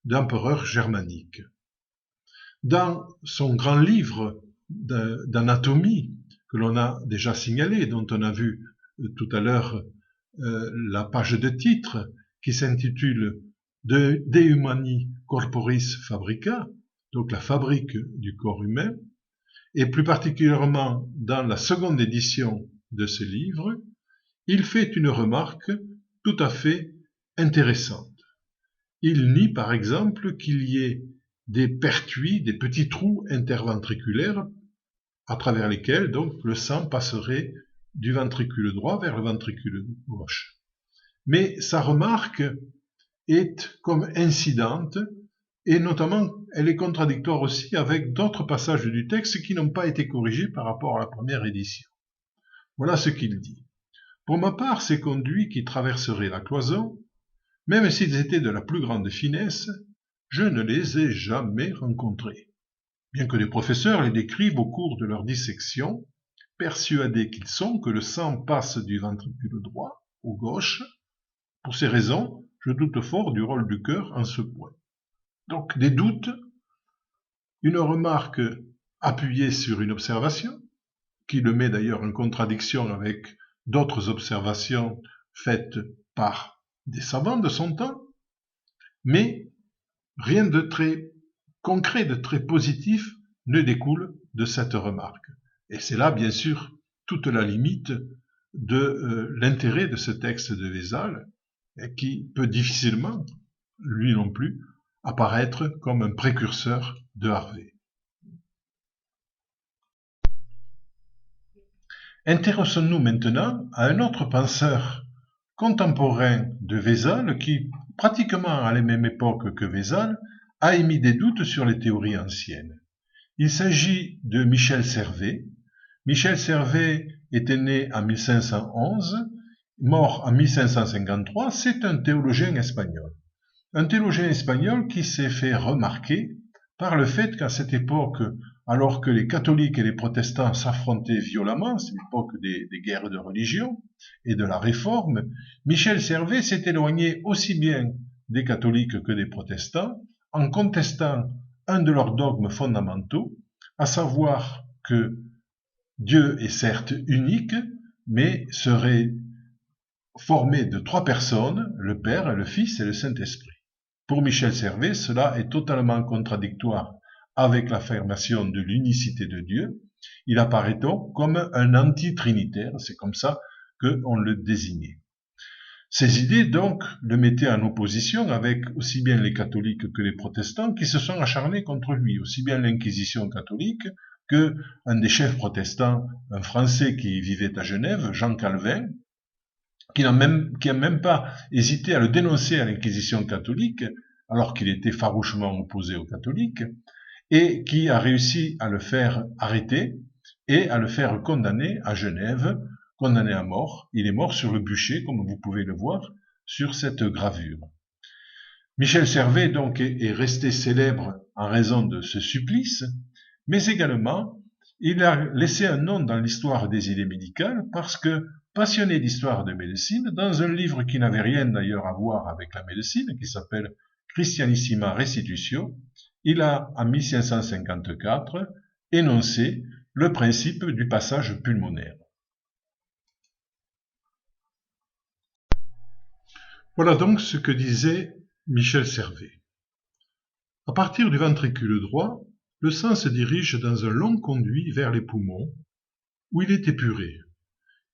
d'empereurs germaniques. Dans son grand livre d'anatomie, que l'on a déjà signalé, dont on a vu tout à l'heure la page de titre, qui s'intitule De Humani Corporis Fabrica, donc la fabrique du corps humain, et plus particulièrement dans la seconde édition de ce livre, il fait une remarque tout à fait intéressante. Il nie par exemple qu'il y ait des pertuis, des petits trous interventriculaires à travers lesquels donc le sang passerait du ventricule droit vers le ventricule gauche. Mais sa remarque est comme incidente et notamment elle est contradictoire aussi avec d'autres passages du texte qui n'ont pas été corrigés par rapport à la première édition. Voilà ce qu'il dit. Pour ma part, ces conduits qui traverseraient la cloison, même s'ils étaient de la plus grande finesse, je ne les ai jamais rencontrés. Bien que les professeurs les décrivent au cours de leur dissection, persuadés qu'ils sont que le sang passe du ventricule droit au gauche. Pour ces raisons, je doute fort du rôle du cœur en ce point. Donc des doutes, une remarque appuyée sur une observation, qui le met d'ailleurs en contradiction avec d'autres observations faites par des savants de son temps, mais rien de très concret, de très positif ne découle de cette remarque. Et c'est là, bien sûr, toute la limite de l'intérêt de ce texte de Vézal, qui peut difficilement, lui non plus, apparaître comme un précurseur de Harvey. Intéressons-nous maintenant à un autre penseur contemporain de Vézal qui, pratiquement à la même époque que Vézal, a émis des doutes sur les théories anciennes. Il s'agit de Michel Servet. Michel Servet était né en 1511, mort en 1553, c'est un théologien espagnol. Un théologien espagnol qui s'est fait remarquer par le fait qu'à cette époque, alors que les catholiques et les protestants s'affrontaient violemment, c'est l'époque des guerres de religion et de la réforme, Michel Servet s'est éloigné aussi bien des catholiques que des protestants en contestant un de leurs dogmes fondamentaux, à savoir que Dieu est certes unique, mais serait formé de trois personnes, le Père, le Fils et le Saint-Esprit. Pour Michel Servet, cela est totalement contradictoire avec l'affirmation de l'unicité de Dieu. Il apparaît donc comme un anti-trinitaire, c'est comme ça qu'on le désignait. Ces idées, donc, le mettaient en opposition avec aussi bien les catholiques que les protestants qui se sont acharnés contre lui, aussi bien l'Inquisition catholique que un des chefs protestants, un Français qui vivait à Genève, Jean Calvin, qui n'a même pas hésité à le dénoncer à l'Inquisition catholique, alors qu'il était farouchement opposé aux catholiques, et qui a réussi à le faire arrêter et à le faire condamner à Genève, condamné à mort. Il est mort sur le bûcher, comme vous pouvez le voir sur cette gravure. Michel Servet donc est resté célèbre en raison de ce supplice, mais également il a laissé un nom dans l'histoire des idées médicales parce que, passionné d'histoire de médecine, dans un livre qui n'avait rien d'ailleurs à voir avec la médecine, qui s'appelle Christianissima Restitutio, il a, en 1554, énoncé le principe du passage pulmonaire. Voilà donc ce que disait Michel Servet. À partir du ventricule droit, le sang se dirige dans un long conduit vers les poumons, où il est épuré.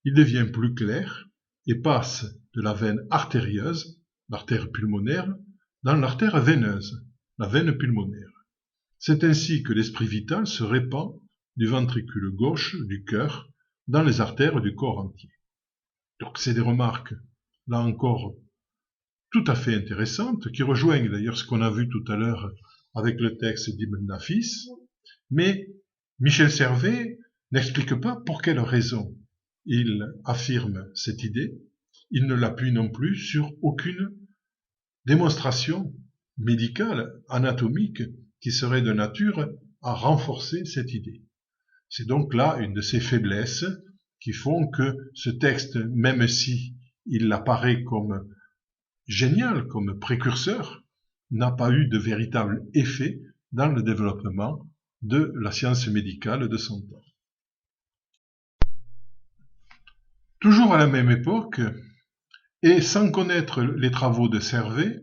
Il devient plus clair et passe de la veine artérieuse, l'artère pulmonaire, dans l'artère veineuse, la veine pulmonaire. C'est ainsi que l'esprit vital se répand du ventricule gauche du cœur dans les artères du corps entier. Donc c'est des remarques, là encore, tout à fait intéressantes, qui rejoignent d'ailleurs ce qu'on a vu tout à l'heure avec le texte d'Ibn Nafis, mais Michel Servet n'explique pas pour quelle raison il affirme cette idée, il ne l'appuie non plus sur aucune démonstration médicale, anatomique, qui serait de nature à renforcer cette idée. C'est donc là une de ces faiblesses qui font que ce texte, même si il apparaît comme génial, comme précurseur, n'a pas eu de véritable effet dans le développement de la science médicale de son temps. Toujours à la même époque, et sans connaître les travaux de Servet,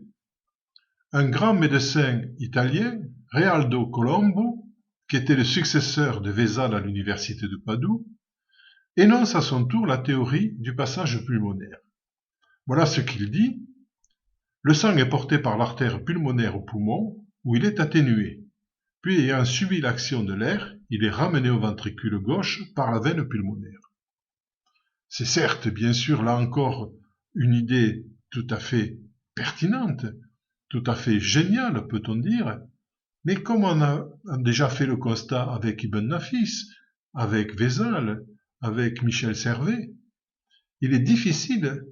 un grand médecin italien, Realdo Colombo, qui était le successeur de Vézal à l'université de Padoue, énonce à son tour la théorie du passage pulmonaire. Voilà ce qu'il dit. Le sang est porté par l'artère pulmonaire au poumon, où il est atténué. Puis, ayant subi l'action de l'air, il est ramené au ventricule gauche par la veine pulmonaire. C'est certes, bien sûr, là encore, une idée tout à fait pertinente, tout à fait géniale, peut-on dire, Mais comme on a déjà fait le constat avec Ibn Nafis, avec Vézal, avec Michel Servet, il est difficile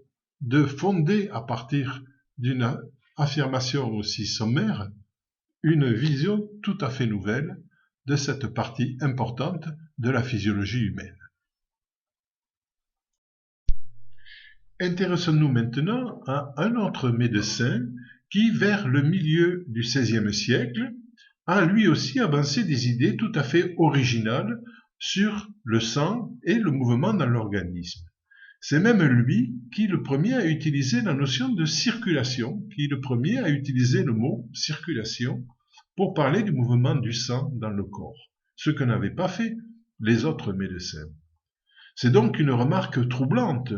de fonder à partir d'une affirmation aussi sommaire une vision tout à fait nouvelle de cette partie importante de la physiologie humaine. Intéressons-nous maintenant à un autre médecin qui, vers le milieu du XVIe siècle, a lui aussi avancé des idées tout à fait originales sur le sang et le mouvement dans l'organisme. C'est même lui qui le premier a utilisé la notion de circulation, qui le premier a utilisé le mot circulation pour parler du mouvement du sang dans le corps, ce que n'avaient pas fait les autres médecins. C'est donc une remarque troublante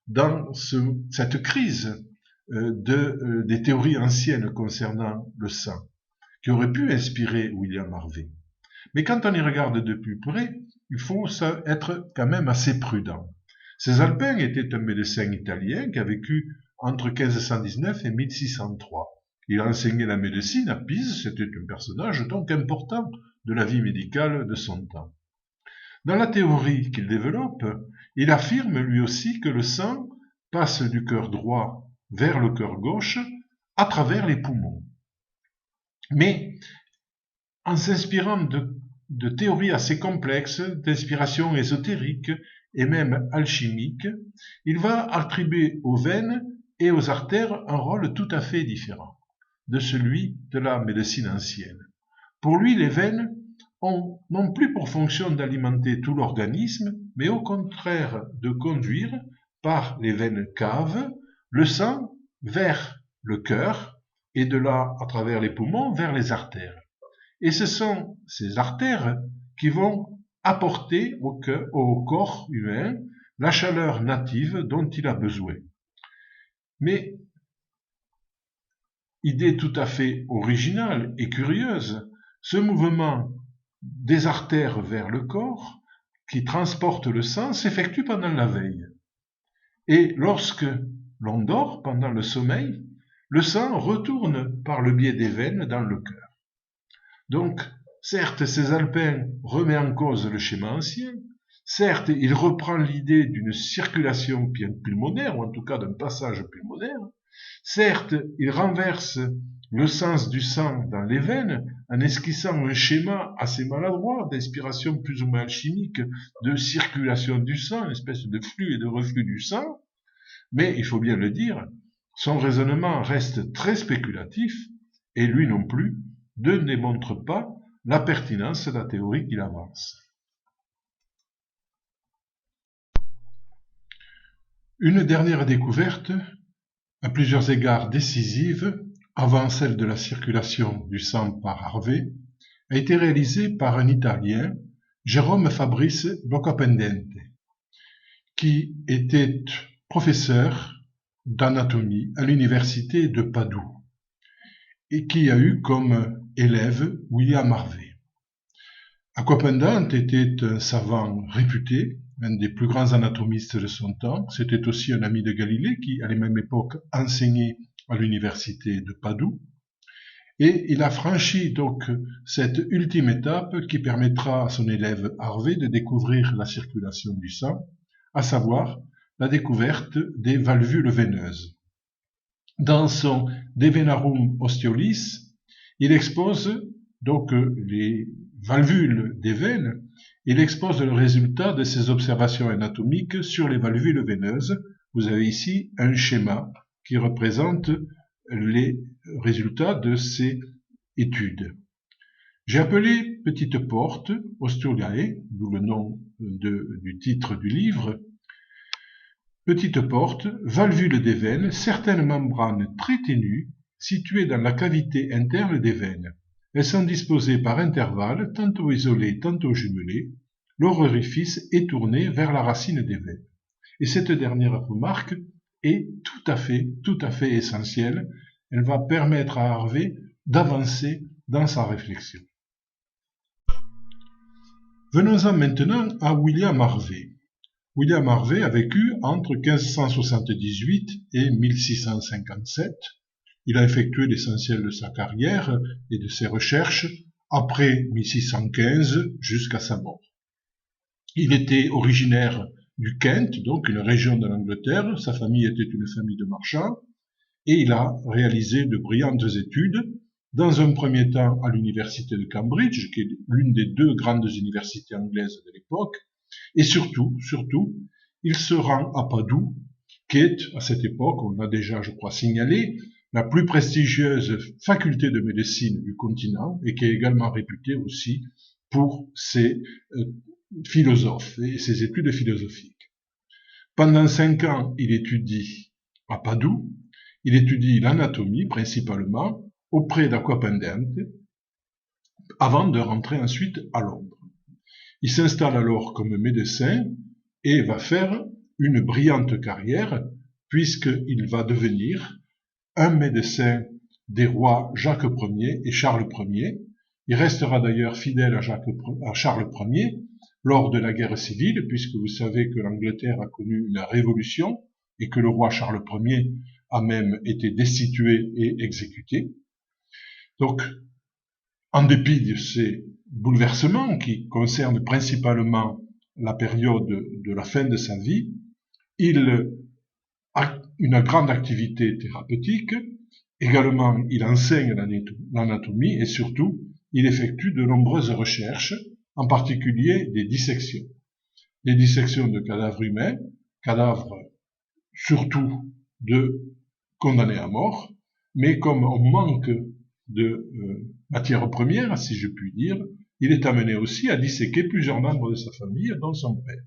dans cette crise des théories anciennes concernant le sang, qui aurait pu inspirer William Harvey. Mais quand on y regarde de plus près, il faut être quand même assez prudent. Césalpin était un médecin italien qui a vécu entre 1519 et 1603. Il a enseigné la médecine à Pise, c'était un personnage donc important de la vie médicale de son temps. Dans la théorie qu'il développe, il affirme lui aussi que le sang passe du cœur droit vers le cœur gauche à travers les poumons. Mais en s'inspirant de théories assez complexes, d'inspiration ésotérique et même alchimique, il va attribuer aux veines et aux artères un rôle tout à fait différent de celui de la médecine ancienne. Pour lui, les veines ont non plus pour fonction d'alimenter tout l'organisme, mais au contraire de conduire, par les veines caves, le sang vers le cœur et de là, à travers les poumons, vers les artères. Et ce sont ces artères qui vont apporter au corps humain la chaleur native dont il a besoin. Mais, idée tout à fait originale et curieuse, ce mouvement des artères vers le corps qui transporte le sang s'effectue pendant la veille. Et lorsque l'on dort pendant le sommeil, le sang retourne par le biais des veines dans le cœur. Donc, certes, Césalpin remet en cause le schéma ancien, certes, il reprend l'idée d'une circulation pulmonaire, ou en tout cas d'un passage pulmonaire, certes, il renverse le sens du sang dans les veines en esquissant un schéma assez maladroit d'inspiration plus ou moins alchimique de circulation du sang, une espèce de flux et de reflux du sang, mais il faut bien le dire, son raisonnement reste très spéculatif et lui non plus ne démontre pas la pertinence de la théorie qu'il avance. Une dernière découverte, à plusieurs égards décisive, avant celle de la circulation du sang par Harvey, a été réalisée par un Italien, Jérôme Fabrice Boccapendente, qui était professeur d'anatomie à l'université de Padoue et qui a eu comme élève William Harvey. Boccapendente était un savant réputé, un des plus grands anatomistes de son temps. C'était aussi un ami de Galilée qui, à la même époque, enseignait à l'université de Padoue. Et il a franchi donc cette ultime étape qui permettra à son élève Harvey de découvrir la circulation du sang, à savoir la découverte des valvules veineuses. Dans son De Venarum Osteolis, il expose donc les valvules des veines. Il expose le résultat de ses observations anatomiques sur les valvules veineuses. Vous avez ici un schéma qui représente les résultats de ces études. J'ai appelé petite porte, Osteolae, d'où le nom du titre du livre. Petite porte, valvule des veines, certaines membranes très ténues, situées dans la cavité interne des veines. Elles sont disposées par intervalles, tantôt isolées, tantôt jumelées. Leur orifice est tourné vers la racine des veines. Et cette dernière remarque est tout à fait essentielle. Elle va permettre à Harvey d'avancer dans sa réflexion. Venons-en maintenant à William Harvey. William Harvey a vécu entre 1578 et 1657. Il a effectué l'essentiel de sa carrière et de ses recherches après 1615 jusqu'à sa mort. Il était originaire du Kent, donc une région de l'Angleterre. Sa famille était une famille de marchands et il a réalisé de brillantes études, dans un premier temps à l'université de Cambridge, qui est l'une des deux grandes universités anglaises de l'époque, et surtout, il se rend à Padoue, qui est, à cette époque, on l'a déjà, je crois, signalé, la plus prestigieuse faculté de médecine du continent, et qui est également réputée aussi pour ses philosophes et ses études philosophiques. Pendant 5 ans, il étudie à Padoue, il étudie l'anatomie principalement auprès d'Acquapendente, avant de rentrer ensuite à Londres. Il s'installe alors comme médecin et va faire une brillante carrière puisqu'il va devenir un médecin des rois Jacques Ier et Charles Ier. Il restera d'ailleurs fidèle à Charles Ier lors de la guerre civile, puisque vous savez que l'Angleterre a connu une révolution et que le roi Charles Ier a même été destitué et exécuté. Donc, en dépit de ces bouleversements qui concernent principalement la période de la fin de sa vie, il a une grande activité thérapeutique. Également, il enseigne l'anatomie et surtout, il effectue de nombreuses recherches, en particulier des dissections. Les dissections de cadavres humains, cadavres surtout de condamnés à mort, mais comme on manque de matière première, si je puis dire, il est amené aussi à disséquer plusieurs membres de sa famille, dont son père.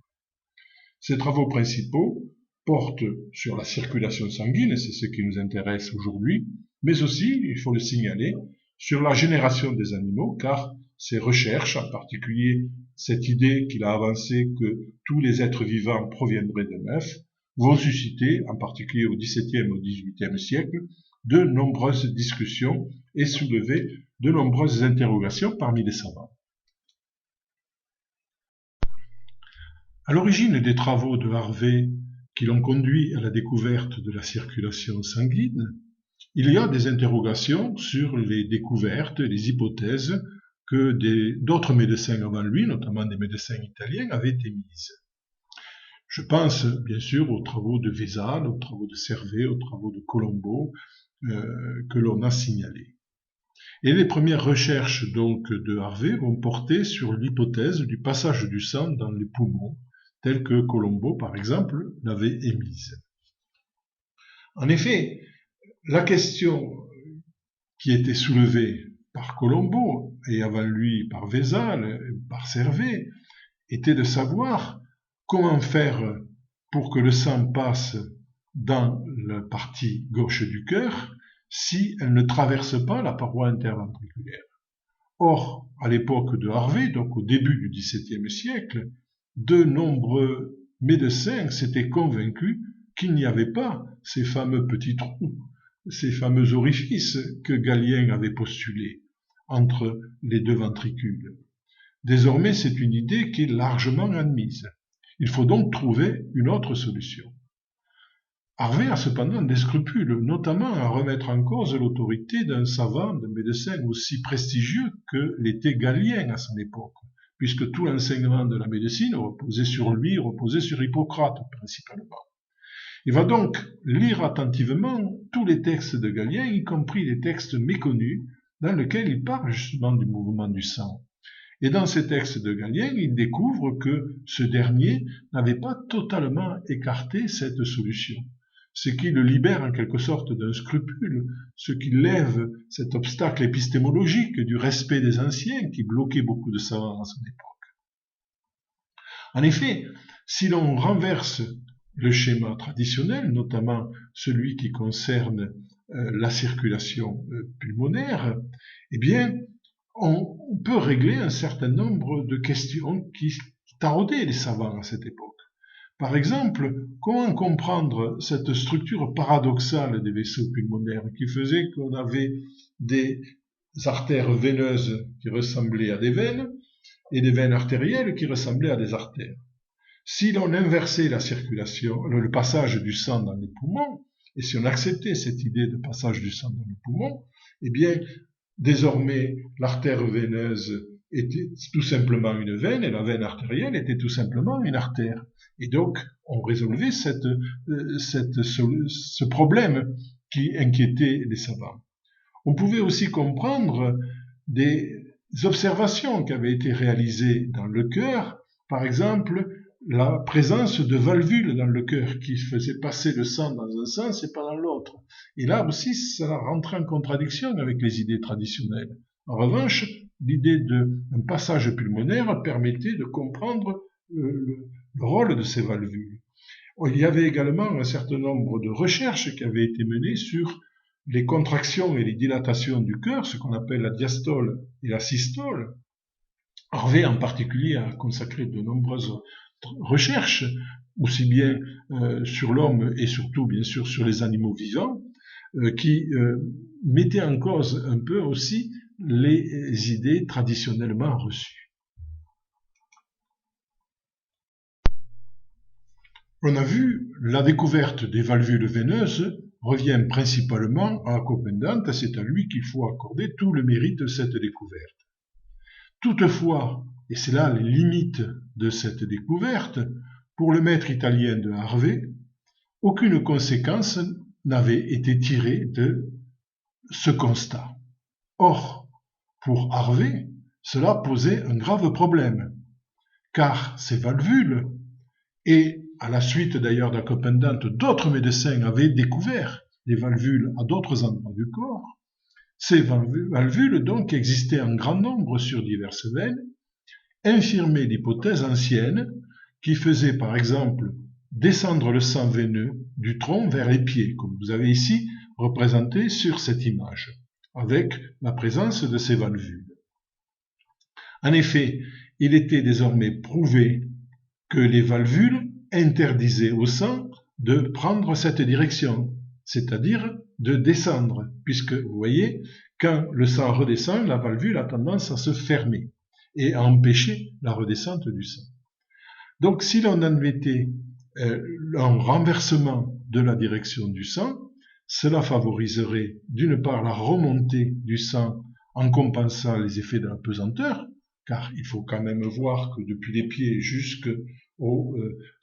Ses travaux principaux portent sur la circulation sanguine, et c'est ce qui nous intéresse aujourd'hui, mais aussi, il faut le signaler, sur la génération des animaux, car ses recherches, en particulier cette idée qu'il a avancée que tous les êtres vivants proviendraient d'un œuf, vont susciter, en particulier au XVIIe et au XVIIIe siècle, de nombreuses discussions et soulever de nombreuses interrogations parmi les savants. À l'origine des travaux de Harvey qui l'ont conduit à la découverte de la circulation sanguine, il y a des interrogations sur les découvertes, les hypothèses que d'autres médecins avant lui, notamment des médecins italiens, avaient émises. Je pense bien sûr aux travaux de Vesal, aux travaux de Servet, aux travaux de Colombo, que l'on a signalés. Et les premières recherches donc de Harvey vont porter sur l'hypothèse du passage du sang dans les poumons, telle que Colombo, par exemple, l'avait émise. En effet, la question qui était soulevée par Colombo, et avant lui par Vesal, par Servet, était de savoir comment faire pour que le sang passe dans la partie gauche du cœur si elle ne traverse pas la paroi interventriculaire. Or, à l'époque de Harvey, donc au début du XVIIe siècle, de nombreux médecins s'étaient convaincus qu'il n'y avait pas ces fameux petits trous, ces fameux orifices que Galien avait postulés entre les deux ventricules. Désormais, c'est une idée qui est largement admise. Il faut donc trouver une autre solution. Harvey a cependant des scrupules, notamment à remettre en cause l'autorité d'un savant, d'un médecin aussi prestigieux que l'était Galien à son époque, puisque tout l'enseignement de la médecine reposait sur lui, reposait sur Hippocrate principalement. Il va donc lire attentivement tous les textes de Galien, y compris les textes méconnus, dans lesquels il parle justement du mouvement du sang. Et dans ces textes de Galien, il découvre que ce dernier n'avait pas totalement écarté cette solution, ce qui le libère en quelque sorte d'un scrupule, ce qui lève cet obstacle épistémologique du respect des anciens qui bloquait beaucoup de savants à son époque. En effet, si l'on renverse le schéma traditionnel, notamment celui qui concerne la circulation pulmonaire, eh bien, on peut régler un certain nombre de questions qui taraudaient les savants à cette époque. Par exemple, comment comprendre cette structure paradoxale des vaisseaux pulmonaires qui faisait qu'on avait des artères veineuses qui ressemblaient à des veines et des veines artérielles qui ressemblaient à des artères? Si l'on inversait la circulation, le passage du sang dans les poumons, et si on acceptait cette idée de passage du sang dans le poumon, eh bien, désormais, l'artère veineuse était tout simplement une veine et la veine artérielle était tout simplement une artère. Et donc, on résolvait ce problème qui inquiétait les savants. On pouvait aussi comprendre des observations qui avaient été réalisées dans le cœur, par exemple, la présence de valvules dans le cœur qui faisaient passer le sang dans un sens et pas dans l'autre. Et là aussi, ça rentrait en contradiction avec les idées traditionnelles. En revanche, l'idée d'un passage pulmonaire permettait de comprendre le rôle de ces valvules. Il y avait également un certain nombre de recherches qui avaient été menées sur les contractions et les dilatations du cœur, ce qu'on appelle la diastole et la systole. Harvey en particulier a consacré de nombreuses recherches, aussi bien sur l'homme et surtout bien sûr sur les animaux vivants, qui mettaient en cause un peu aussi les idées traditionnellement reçues. On a vu, la découverte des valvules veineuses revient principalement à Coppendant, c'est à lui qu'il faut accorder tout le mérite de cette découverte. Toutefois, et c'est là les limites de cette découverte, pour le maître italien de Harvey, aucune conséquence n'avait été tirée de ce constat. Or, pour Harvey, cela posait un grave problème, car ces valvules, et à la suite d'ailleurs d'Coppendant, d'autres médecins avaient découvert des valvules à d'autres endroits du corps. Ces valvules donc existaient en grand nombre sur diverses veines, infirmaient l'hypothèse ancienne qui faisait par exemple descendre le sang veineux du tronc vers les pieds, comme vous avez ici représenté sur cette image, avec la présence de ces valvules. En effet, il était désormais prouvé que les valvules interdisaient au sang de prendre cette direction, c'est-à-dire de descendre, puisque vous voyez, quand le sang redescend, la valvule a tendance à se fermer et à empêcher la redescente du sang. Donc si l'on admettait un renversement de la direction du sang, cela favoriserait d'une part la remontée du sang en compensant les effets de la pesanteur, car il faut quand même voir que depuis les pieds jusqu'au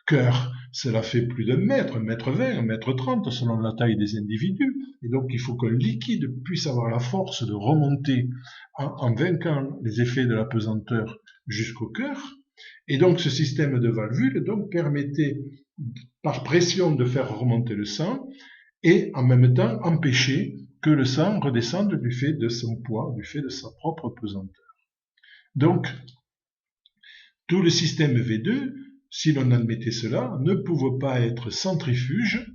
cœur, cela fait plus d'1 mètre, 1m20, 1m30 selon la taille des individus, et donc il faut qu'un liquide puisse avoir la force de remonter en vainquant les effets de la pesanteur jusqu'au cœur, et donc ce système de valvules donc permettait par pression de faire remonter le sang, et en même temps empêcher que le sang redescende du fait de son poids, du fait de sa propre pesanteur. Donc, tout le système V2, si l'on admettait cela, ne pouvait pas être centrifuge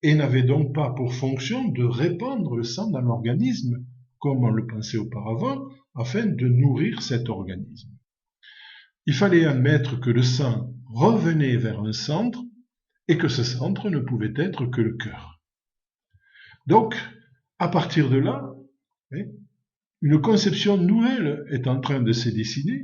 et n'avait donc pas pour fonction de répandre le sang dans l'organisme, comme on le pensait auparavant, afin de nourrir cet organisme. Il fallait admettre que le sang revenait vers un centre et que ce centre ne pouvait être que le cœur. Donc, à partir de là, une conception nouvelle est en train de se dessiner,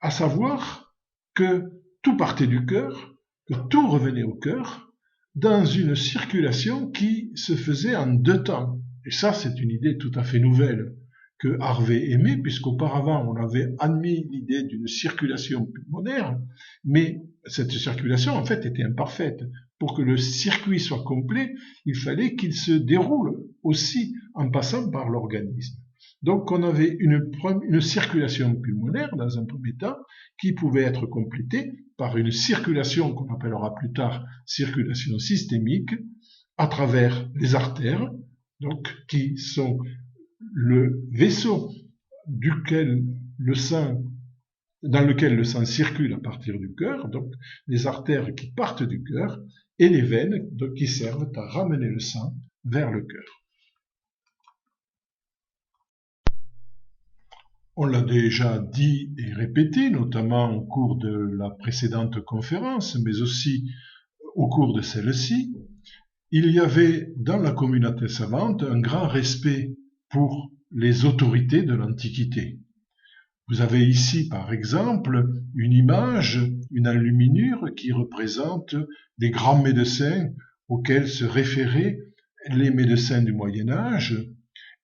à savoir que tout partait du cœur, que tout revenait au cœur, dans une circulation qui se faisait en 2 temps. Et ça, c'est une idée tout à fait nouvelle que Harvey aimait, puisqu'auparavant, on avait admis l'idée d'une circulation pulmonaire, mais cette circulation, en fait, était imparfaite. Pour que le circuit soit complet, il fallait qu'il se déroule aussi en passant par l'organisme. Donc on avait une circulation pulmonaire dans un premier temps qui pouvait être complétée par une circulation qu'on appellera plus tard circulation systémique à travers les artères, donc qui sont le vaisseau dans lequel le sang circule à partir du cœur, donc les artères qui partent du cœur, et les veines qui servent à ramener le sang vers le cœur. On l'a déjà dit et répété, notamment au cours de la précédente conférence, mais aussi au cours de celle-ci, il y avait dans la communauté savante un grand respect pour les autorités de l'Antiquité. Vous avez ici, par exemple, une image, une enluminure qui représente des grands médecins auxquels se référaient les médecins du Moyen-Âge.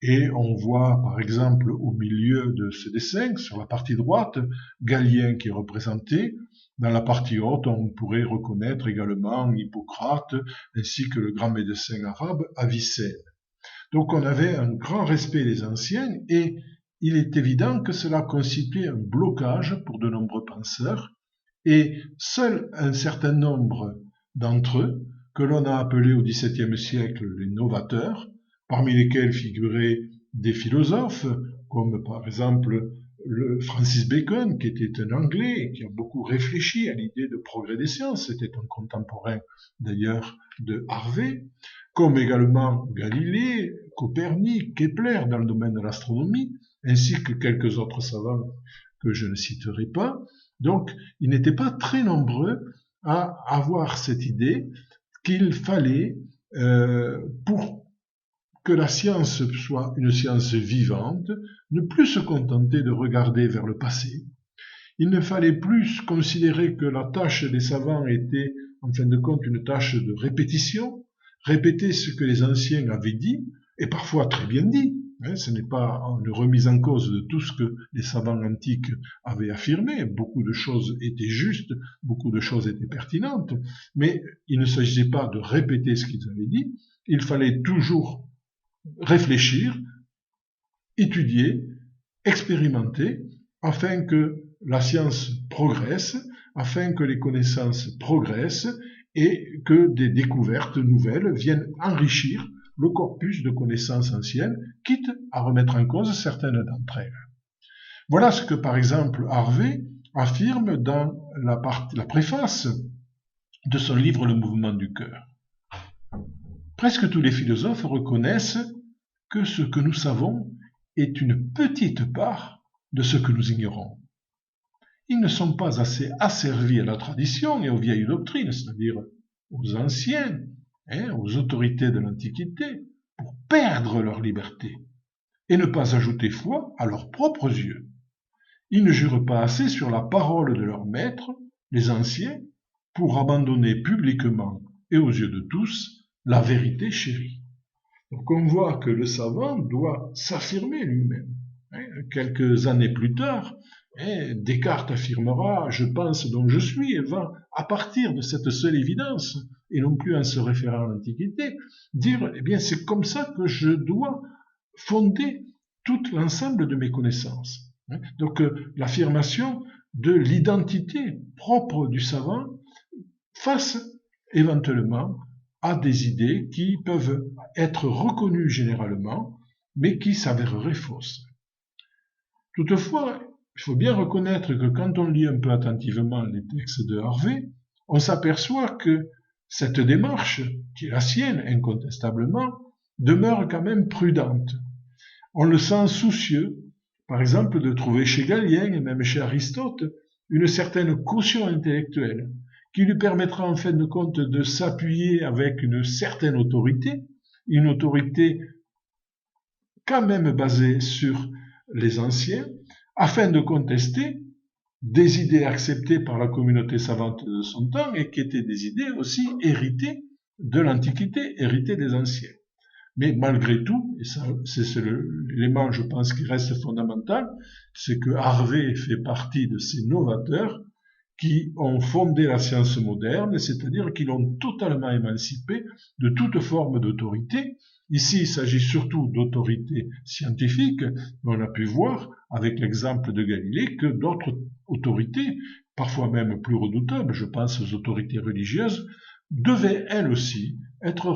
Et on voit par exemple au milieu de ce dessin, sur la partie droite, Galien qui est représenté. Dans la partie haute, on pourrait reconnaître également Hippocrate ainsi que le grand médecin arabe Avicenne. Donc on avait un grand respect des anciens et il est évident que cela constituait un blocage pour de nombreux penseurs et seul un certain nombre d'entre eux, que l'on a appelés au XVIIe siècle les novateurs, parmi lesquels figuraient des philosophes, comme par exemple Francis Bacon, qui était un Anglais et qui a beaucoup réfléchi à l'idée de progrès des sciences, c'était un contemporain d'ailleurs de Harvey, comme également Galilée, Copernic, Kepler dans le domaine de l'astronomie, ainsi que quelques autres savants que je ne citerai pas. Donc, ils n'étaient pas très nombreux à avoir cette idée qu'il fallait, pour que la science soit une science vivante, ne plus se contenter de regarder vers le passé. Il ne fallait plus considérer que la tâche des savants était, en fin de compte, une tâche de répétition, répéter ce que les anciens avaient dit, et parfois très bien dit. Ce n'est pas une remise en cause de tout ce que les savants antiques avaient affirmé. Beaucoup de choses étaient justes, beaucoup de choses étaient pertinentes, mais il ne s'agissait pas de répéter ce qu'ils avaient dit. Il fallait toujours réfléchir, étudier, expérimenter, afin que la science progresse, afin que les connaissances progressent et que des découvertes nouvelles viennent enrichir le corpus de connaissances anciennes, quitte à remettre en cause certaines d'entre elles. Voilà ce que, par exemple, Harvey affirme dans la préface de son livre Le mouvement du cœur. Presque tous les philosophes reconnaissent que ce que nous savons est une petite part de ce que nous ignorons. Ils ne sont pas assez asservis à la tradition et aux vieilles doctrines, c'est-à-dire aux anciens, aux autorités de l'Antiquité, pour perdre leur liberté et ne pas ajouter foi à leurs propres yeux. Ils ne jurent pas assez sur la parole de leurs maîtres, les anciens, pour abandonner publiquement et aux yeux de tous la vérité chérie. Donc on voit que le savant doit s'affirmer lui-même. Quelques années plus tard, Descartes affirmera « je pense donc je suis » et va, à partir de cette seule évidence, et non plus en se référant à l'Antiquité, dire « eh bien c'est comme ça que je dois fonder tout l'ensemble de mes connaissances ». Donc l'affirmation de l'identité propre du savant face éventuellement à des idées qui peuvent être reconnues généralement, mais qui s'avéreraient fausses. Toutefois, il faut bien reconnaître que quand on lit un peu attentivement les textes de Harvey, on s'aperçoit que cette démarche, qui est la sienne incontestablement, demeure quand même prudente. On le sent soucieux, par exemple, de trouver chez Galien et même chez Aristote une certaine caution intellectuelle, qui lui permettra en fin de compte de s'appuyer avec une certaine autorité, une autorité quand même basée sur les anciens, afin de contester des idées acceptées par la communauté savante de son temps et qui étaient des idées aussi héritées de l'Antiquité, héritées des anciens. Mais malgré tout, et ça c'est l'élément je pense qui reste fondamental, c'est que Harvey fait partie de ces novateurs qui ont fondé la science moderne, c'est-à-dire qui l'ont totalement émancipée de toute forme d'autorité. Ici, il s'agit surtout d'autorité scientifique, mais on a pu voir, avec l'exemple de Galilée, que d'autres autorités, parfois même plus redoutables, je pense aux autorités religieuses, devaient elles aussi être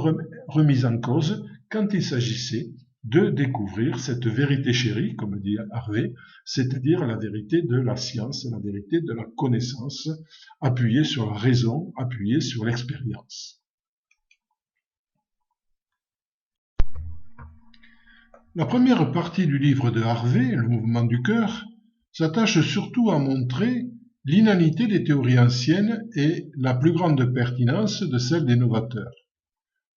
remises en cause quand il s'agissait de découvrir cette vérité chérie, comme dit Harvey, c'est-à-dire la vérité de la science, la vérité de la connaissance, appuyée sur la raison, appuyée sur l'expérience. La première partie du livre de Harvey, Le mouvement du cœur, s'attache surtout à montrer l'inanité des théories anciennes et la plus grande pertinence de celle des novateurs.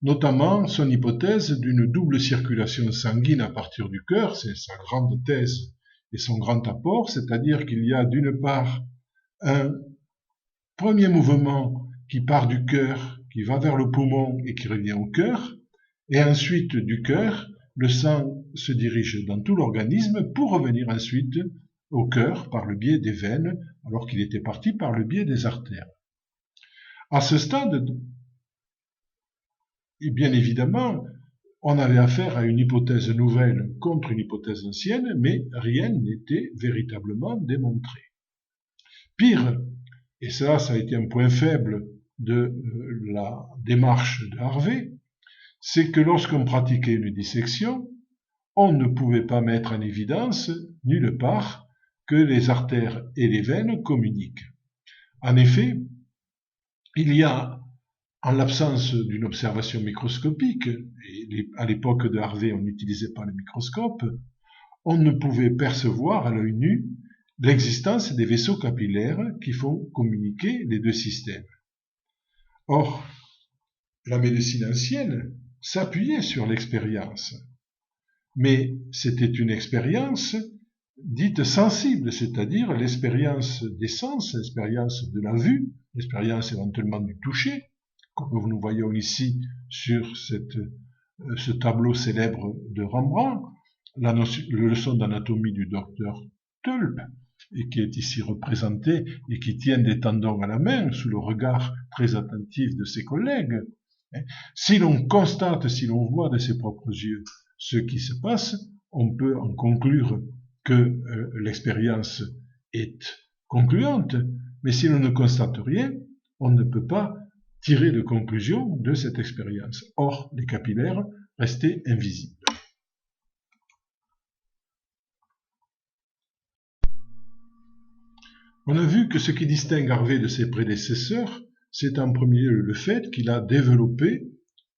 Notamment son hypothèse d'une double circulation sanguine à partir du cœur, c'est sa grande thèse et son grand apport, c'est-à-dire qu'il y a d'une part un premier mouvement qui part du cœur qui va vers le poumon et qui revient au cœur, et ensuite du cœur, le sang se dirige dans tout l'organisme pour revenir ensuite au cœur par le biais des veines, alors qu'il était parti par le biais des artères. À ce stade, et bien évidemment, on avait affaire à une hypothèse nouvelle contre une hypothèse ancienne, mais rien n'était véritablement démontré. Pire, et ça a été un point faible de la démarche de Harvey, c'est que lorsqu'on pratiquait une dissection, on ne pouvait pas mettre en évidence nulle part que les artères et les veines communiquent. En effet, il y a, en l'absence d'une observation microscopique, et à l'époque de Harvey on n'utilisait pas le microscope, on ne pouvait percevoir à l'œil nu l'existence des vaisseaux capillaires qui font communiquer les deux systèmes. Or, la médecine ancienne s'appuyait sur l'expérience, mais c'était une expérience dite sensible, c'est-à-dire l'expérience des sens, l'expérience de la vue, l'expérience éventuellement du toucher, comme nous voyons ici sur ce tableau célèbre de Rembrandt, la leçon d'anatomie du docteur Tulp, et qui est ici représenté et qui tient des tendons à la main sous le regard très attentif de ses collègues. Si l'on constate, si l'on voit de ses propres yeux ce qui se passe, on peut en conclure que l'expérience est concluante, mais si l'on ne constate rien, on ne peut pas tirer de conclusion de cette expérience. Or, les capillaires restaient invisibles. On a vu que ce qui distingue Harvey de ses prédécesseurs, c'est en premier lieu le fait qu'il a développé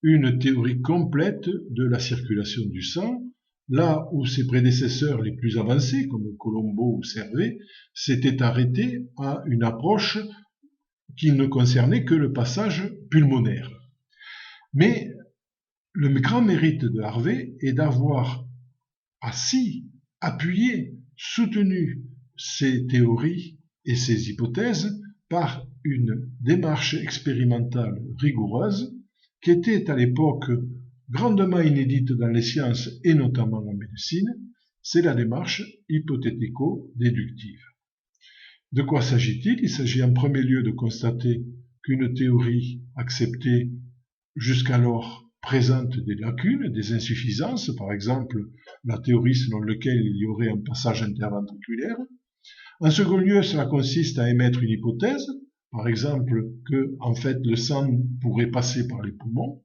une théorie complète de la circulation du sang, là où ses prédécesseurs les plus avancés, comme Colombo ou Servet, s'étaient arrêtés à une approche qui ne concernait que le passage pulmonaire. Mais le grand mérite de Harvey est d'avoir assis, appuyé, soutenu ces théories et ces hypothèses par une démarche expérimentale rigoureuse qui était à l'époque grandement inédite dans les sciences et notamment en médecine, c'est la démarche hypothético-déductive. De quoi s'agit-il? Il s'agit en premier lieu de constater qu'une théorie acceptée jusqu'alors présente des lacunes, des insuffisances, par exemple la théorie selon laquelle il y aurait un passage interventriculaire. En second lieu, cela consiste à émettre une hypothèse, par exemple que en fait le sang pourrait passer par les poumons.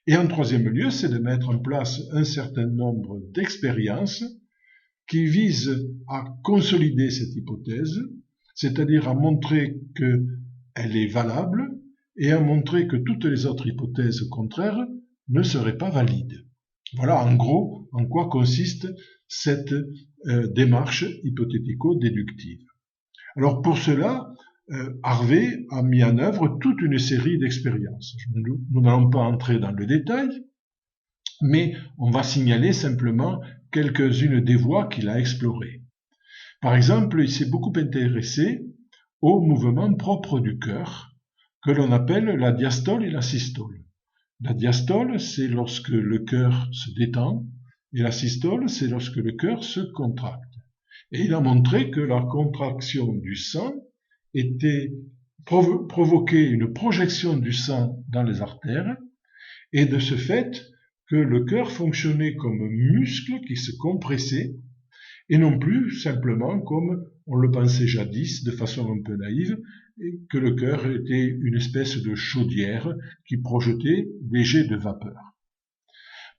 Et en troisième lieu, c'est de mettre en place un certain nombre d'expériences qui visent à consolider cette hypothèse, c'est-à-dire à montrer qu'elle est valable et à montrer que toutes les autres hypothèses contraires ne seraient pas valides. Voilà en gros en quoi consiste cette démarche hypothético-déductive. Alors pour cela, Harvey a mis en œuvre toute une série d'expériences. Nous n'allons pas entrer dans le détail, mais on va signaler simplement quelques-unes des voies qu'il a explorées. Par exemple, il s'est beaucoup intéressé au mouvement propre du cœur, que l'on appelle la diastole et la systole. La diastole, c'est lorsque le cœur se détend, et la systole, c'est lorsque le cœur se contracte. Et il a montré que la contraction du sang provoquait une projection du sang dans les artères, et de ce fait que le cœur fonctionnait comme un muscle qui se compressait, et non plus simplement comme on le pensait jadis de façon un peu naïve, que le cœur était une espèce de chaudière qui projetait des jets de vapeur.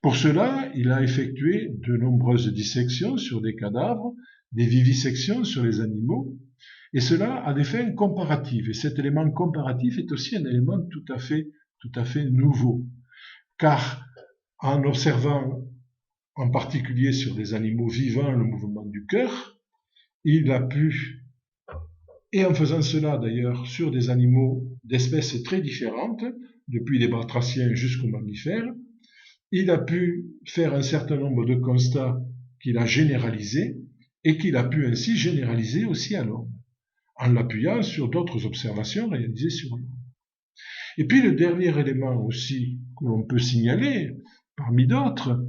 Pour cela, il a effectué de nombreuses dissections sur des cadavres, des vivisections sur les animaux, et cela a des fins comparatives. Et cet élément comparatif est aussi un élément tout à fait nouveau, car en observant en particulier sur des animaux vivants le mouvement du cœur, il a pu, et en faisant cela d'ailleurs sur des animaux d'espèces très différentes, depuis les batraciens jusqu'aux mammifères, il a pu faire un certain nombre de constats qu'il a généralisés et qu'il a pu ainsi généraliser aussi à l'homme, en l'appuyant sur d'autres observations réalisées sur l'homme. Et puis le dernier élément aussi que l'on peut signaler, parmi d'autres,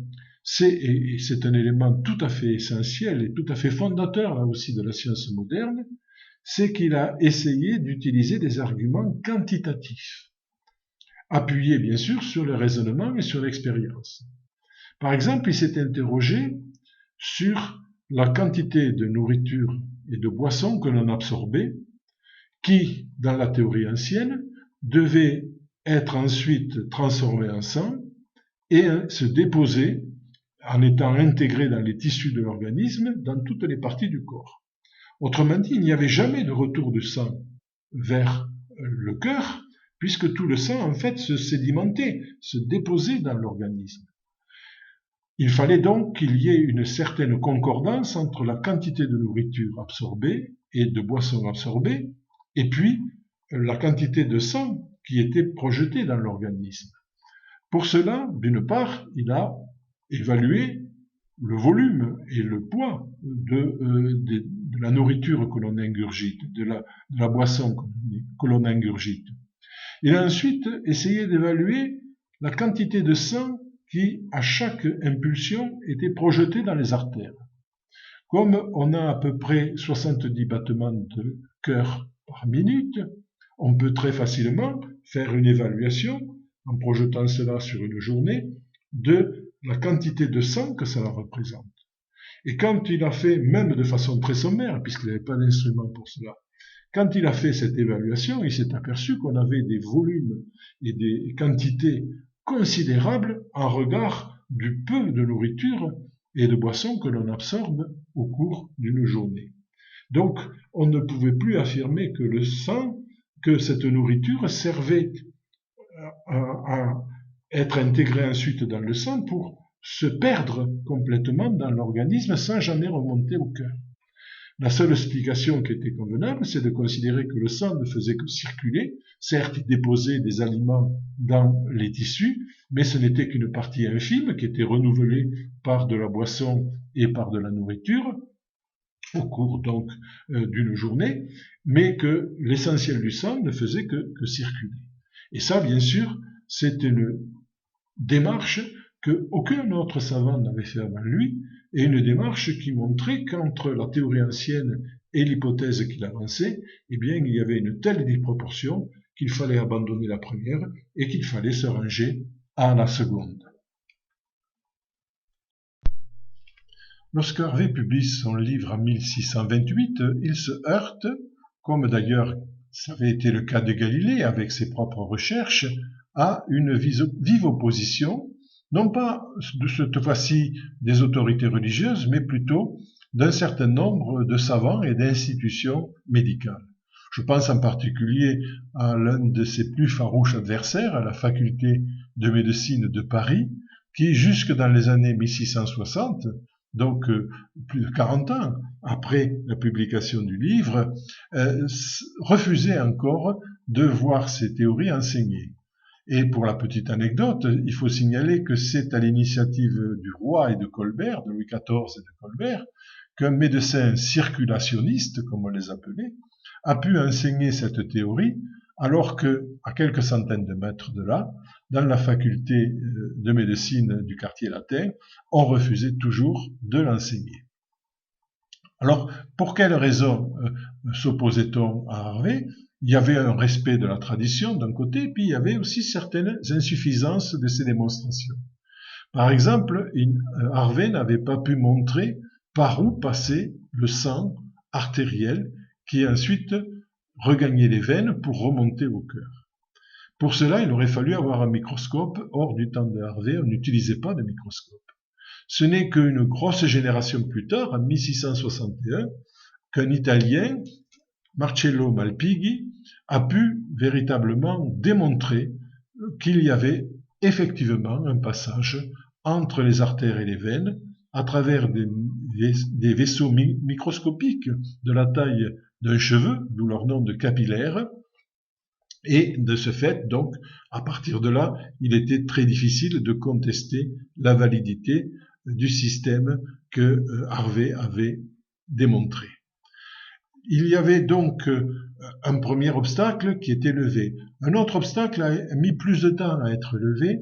et c'est un élément tout à fait essentiel et tout à fait fondateur là aussi de la science moderne, c'est qu'il a essayé d'utiliser des arguments quantitatifs, appuyés bien sûr sur le raisonnement et sur l'expérience. Par exemple, il s'est interrogé sur la quantité de nourriture et de boissons que l'on absorbait, qui, dans la théorie ancienne, devait être ensuite transformée en sang et se déposer en étant intégré dans les tissus de l'organisme dans toutes les parties du corps. Autrement dit, il n'y avait jamais de retour du sang vers le cœur, puisque tout le sang, en fait, se sédimentait, se déposait dans l'organisme. Il fallait donc qu'il y ait une certaine concordance entre la quantité de nourriture absorbée et de boissons absorbées, et puis la quantité de sang qui était projetée dans l'organisme. Pour cela, d'une part, il a évalué le volume et le poids de la nourriture que l'on ingurgite, de la boisson que l'on ingurgite. Il a ensuite essayé d'évaluer la quantité de sang qui, à chaque impulsion, était projetée dans les artères. Comme on a à peu près 70 battements de cœur par minute, on peut très facilement faire une évaluation, en projetant cela sur une journée, de la quantité de sang que cela représente. Et quand il a fait, même de façon très sommaire, puisqu'il n'avait pas d'instrument pour cela, quand il a fait cette évaluation, il s'est aperçu qu'on avait des volumes et des quantités considérables en regard du peu de nourriture et de boissons que l'on absorbe au cours d'une journée. Donc, on ne pouvait plus affirmer que le sang, que cette nourriture servait à être intégrée ensuite dans le sang pour se perdre complètement dans l'organisme sans jamais remonter au cœur. La seule explication qui était convenable, c'est de considérer que le sang ne faisait que circuler. Certes, il déposait des aliments dans les tissus, mais ce n'était qu'une partie infime qui était renouvelée par de la boisson et par de la nourriture au cours donc d'une journée, mais que l'essentiel du sang ne faisait que circuler. Et ça, bien sûr, c'est une démarche qu'aucun autre savant n'avait fait avant lui, et une démarche qui montrait qu'entre la théorie ancienne et l'hypothèse qu'il avançait, eh bien, il y avait une telle disproportion qu'il fallait abandonner la première et qu'il fallait se ranger à la seconde. Lorsque Harvey publie son livre en 1628, il se heurte, comme d'ailleurs ça avait été le cas de Galilée avec ses propres recherches, à une vive opposition, non pas de cette fois-ci des autorités religieuses, mais plutôt d'un certain nombre de savants et d'institutions médicales. Je pense en particulier à l'un de ses plus farouches adversaires, à la faculté de médecine de Paris, qui, jusque dans les années 1660, donc plus de 40 ans après la publication du livre, refusait encore de voir ces théories enseignées. Et pour la petite anecdote, il faut signaler que c'est à l'initiative du roi et de Colbert, de Louis XIV et de Colbert, qu'un médecin circulationniste, comme on les appelait, a pu enseigner cette théorie, alors que, à quelques centaines de mètres de là, dans la faculté de médecine du quartier latin, on refusait toujours de l'enseigner. Alors, pour quelles raisons s'opposait-on à Harvey ? Il y avait un respect de la tradition d'un côté, puis il y avait aussi certaines insuffisances de ces démonstrations. Par exemple, Harvey n'avait pas pu montrer par où passait le sang artériel qui ensuite regagnait les veines pour remonter au cœur. Pour cela, il aurait fallu avoir un microscope. Hors du temps de Harvey, on n'utilisait pas de microscope. Ce n'est qu'une grosse génération plus tard, en 1661, qu'un Italien, Marcello Malpighi, a pu véritablement démontrer qu'il y avait effectivement un passage entre les artères et les veines à travers des vaisseaux microscopiques de la taille d'un cheveu, d'où leur nom de capillaire. Et de ce fait, donc, à partir de là, il était très difficile de contester la validité du système que Harvey avait démontré. Il y avait donc un premier obstacle qui était levé. Un autre obstacle a mis plus de temps à être levé,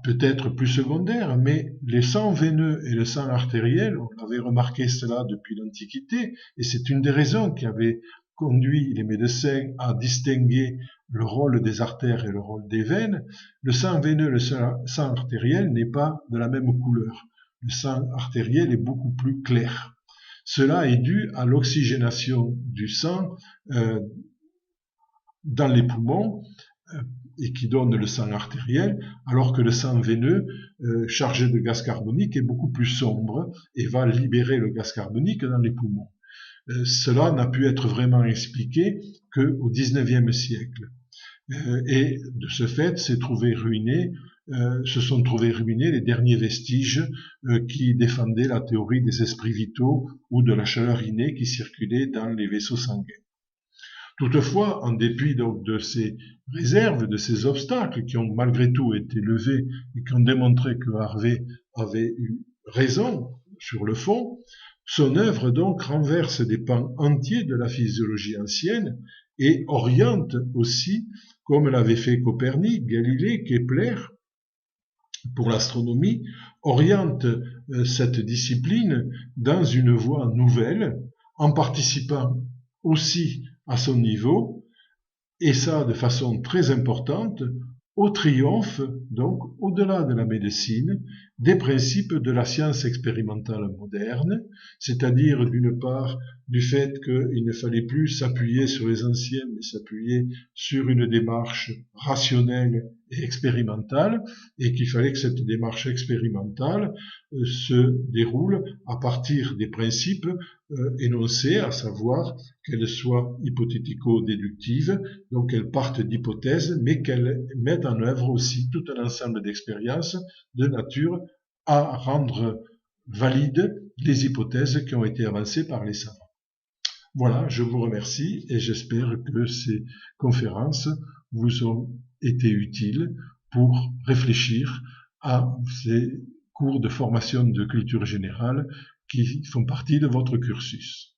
peut-être plus secondaire, mais les sangs veineux et le sang artériel, on avait remarqué cela depuis l'Antiquité, et c'est une des raisons qui avait conduit les médecins à distinguer le rôle des artères et le rôle des veines. Le sang veineux et le sang artériel n'est pas de la même couleur. Le sang artériel est beaucoup plus clair. Cela est dû à l'oxygénation du sang dans les poumons et qui donne le sang artériel, alors que le sang veineux, chargé de gaz carbonique, est beaucoup plus sombre et va libérer le gaz carbonique dans les poumons. Cela n'a pu être vraiment expliqué qu'au XIXe siècle. Et de ce fait, se sont trouvés ruinés les derniers vestiges qui défendaient la théorie des esprits vitaux ou de la chaleur innée qui circulait dans les vaisseaux sanguins. Toutefois, en dépit donc de ces réserves, de ces obstacles qui ont malgré tout été levés et qui ont démontré que Harvey avait eu raison sur le fond, son œuvre donc renverse des pans entiers de la physiologie ancienne et oriente aussi, comme l'avaient fait Copernic, Galilée, Kepler, pour l'astronomie, oriente cette discipline dans une voie nouvelle, en participant aussi à son niveau, et ça de façon très importante, au triomphe, donc au-delà de la médecine, des principes de la science expérimentale moderne, c'est-à-dire d'une part du fait qu'il ne fallait plus s'appuyer sur les anciens, mais s'appuyer sur une démarche rationnelle et expérimentale, et qu'il fallait que cette démarche expérimentale se déroule à partir des principes énoncés, à savoir qu'elles soient hypothético-déductives, donc qu'elles partent d'hypothèses, mais qu'elles mettent en œuvre aussi tout un ensemble d'expériences de nature à rendre valides les hypothèses qui ont été avancées par les savants. Voilà, je vous remercie et j'espère que ces conférences vous ont été utiles pour réfléchir à ces cours de formation de culture générale qui font partie de votre cursus.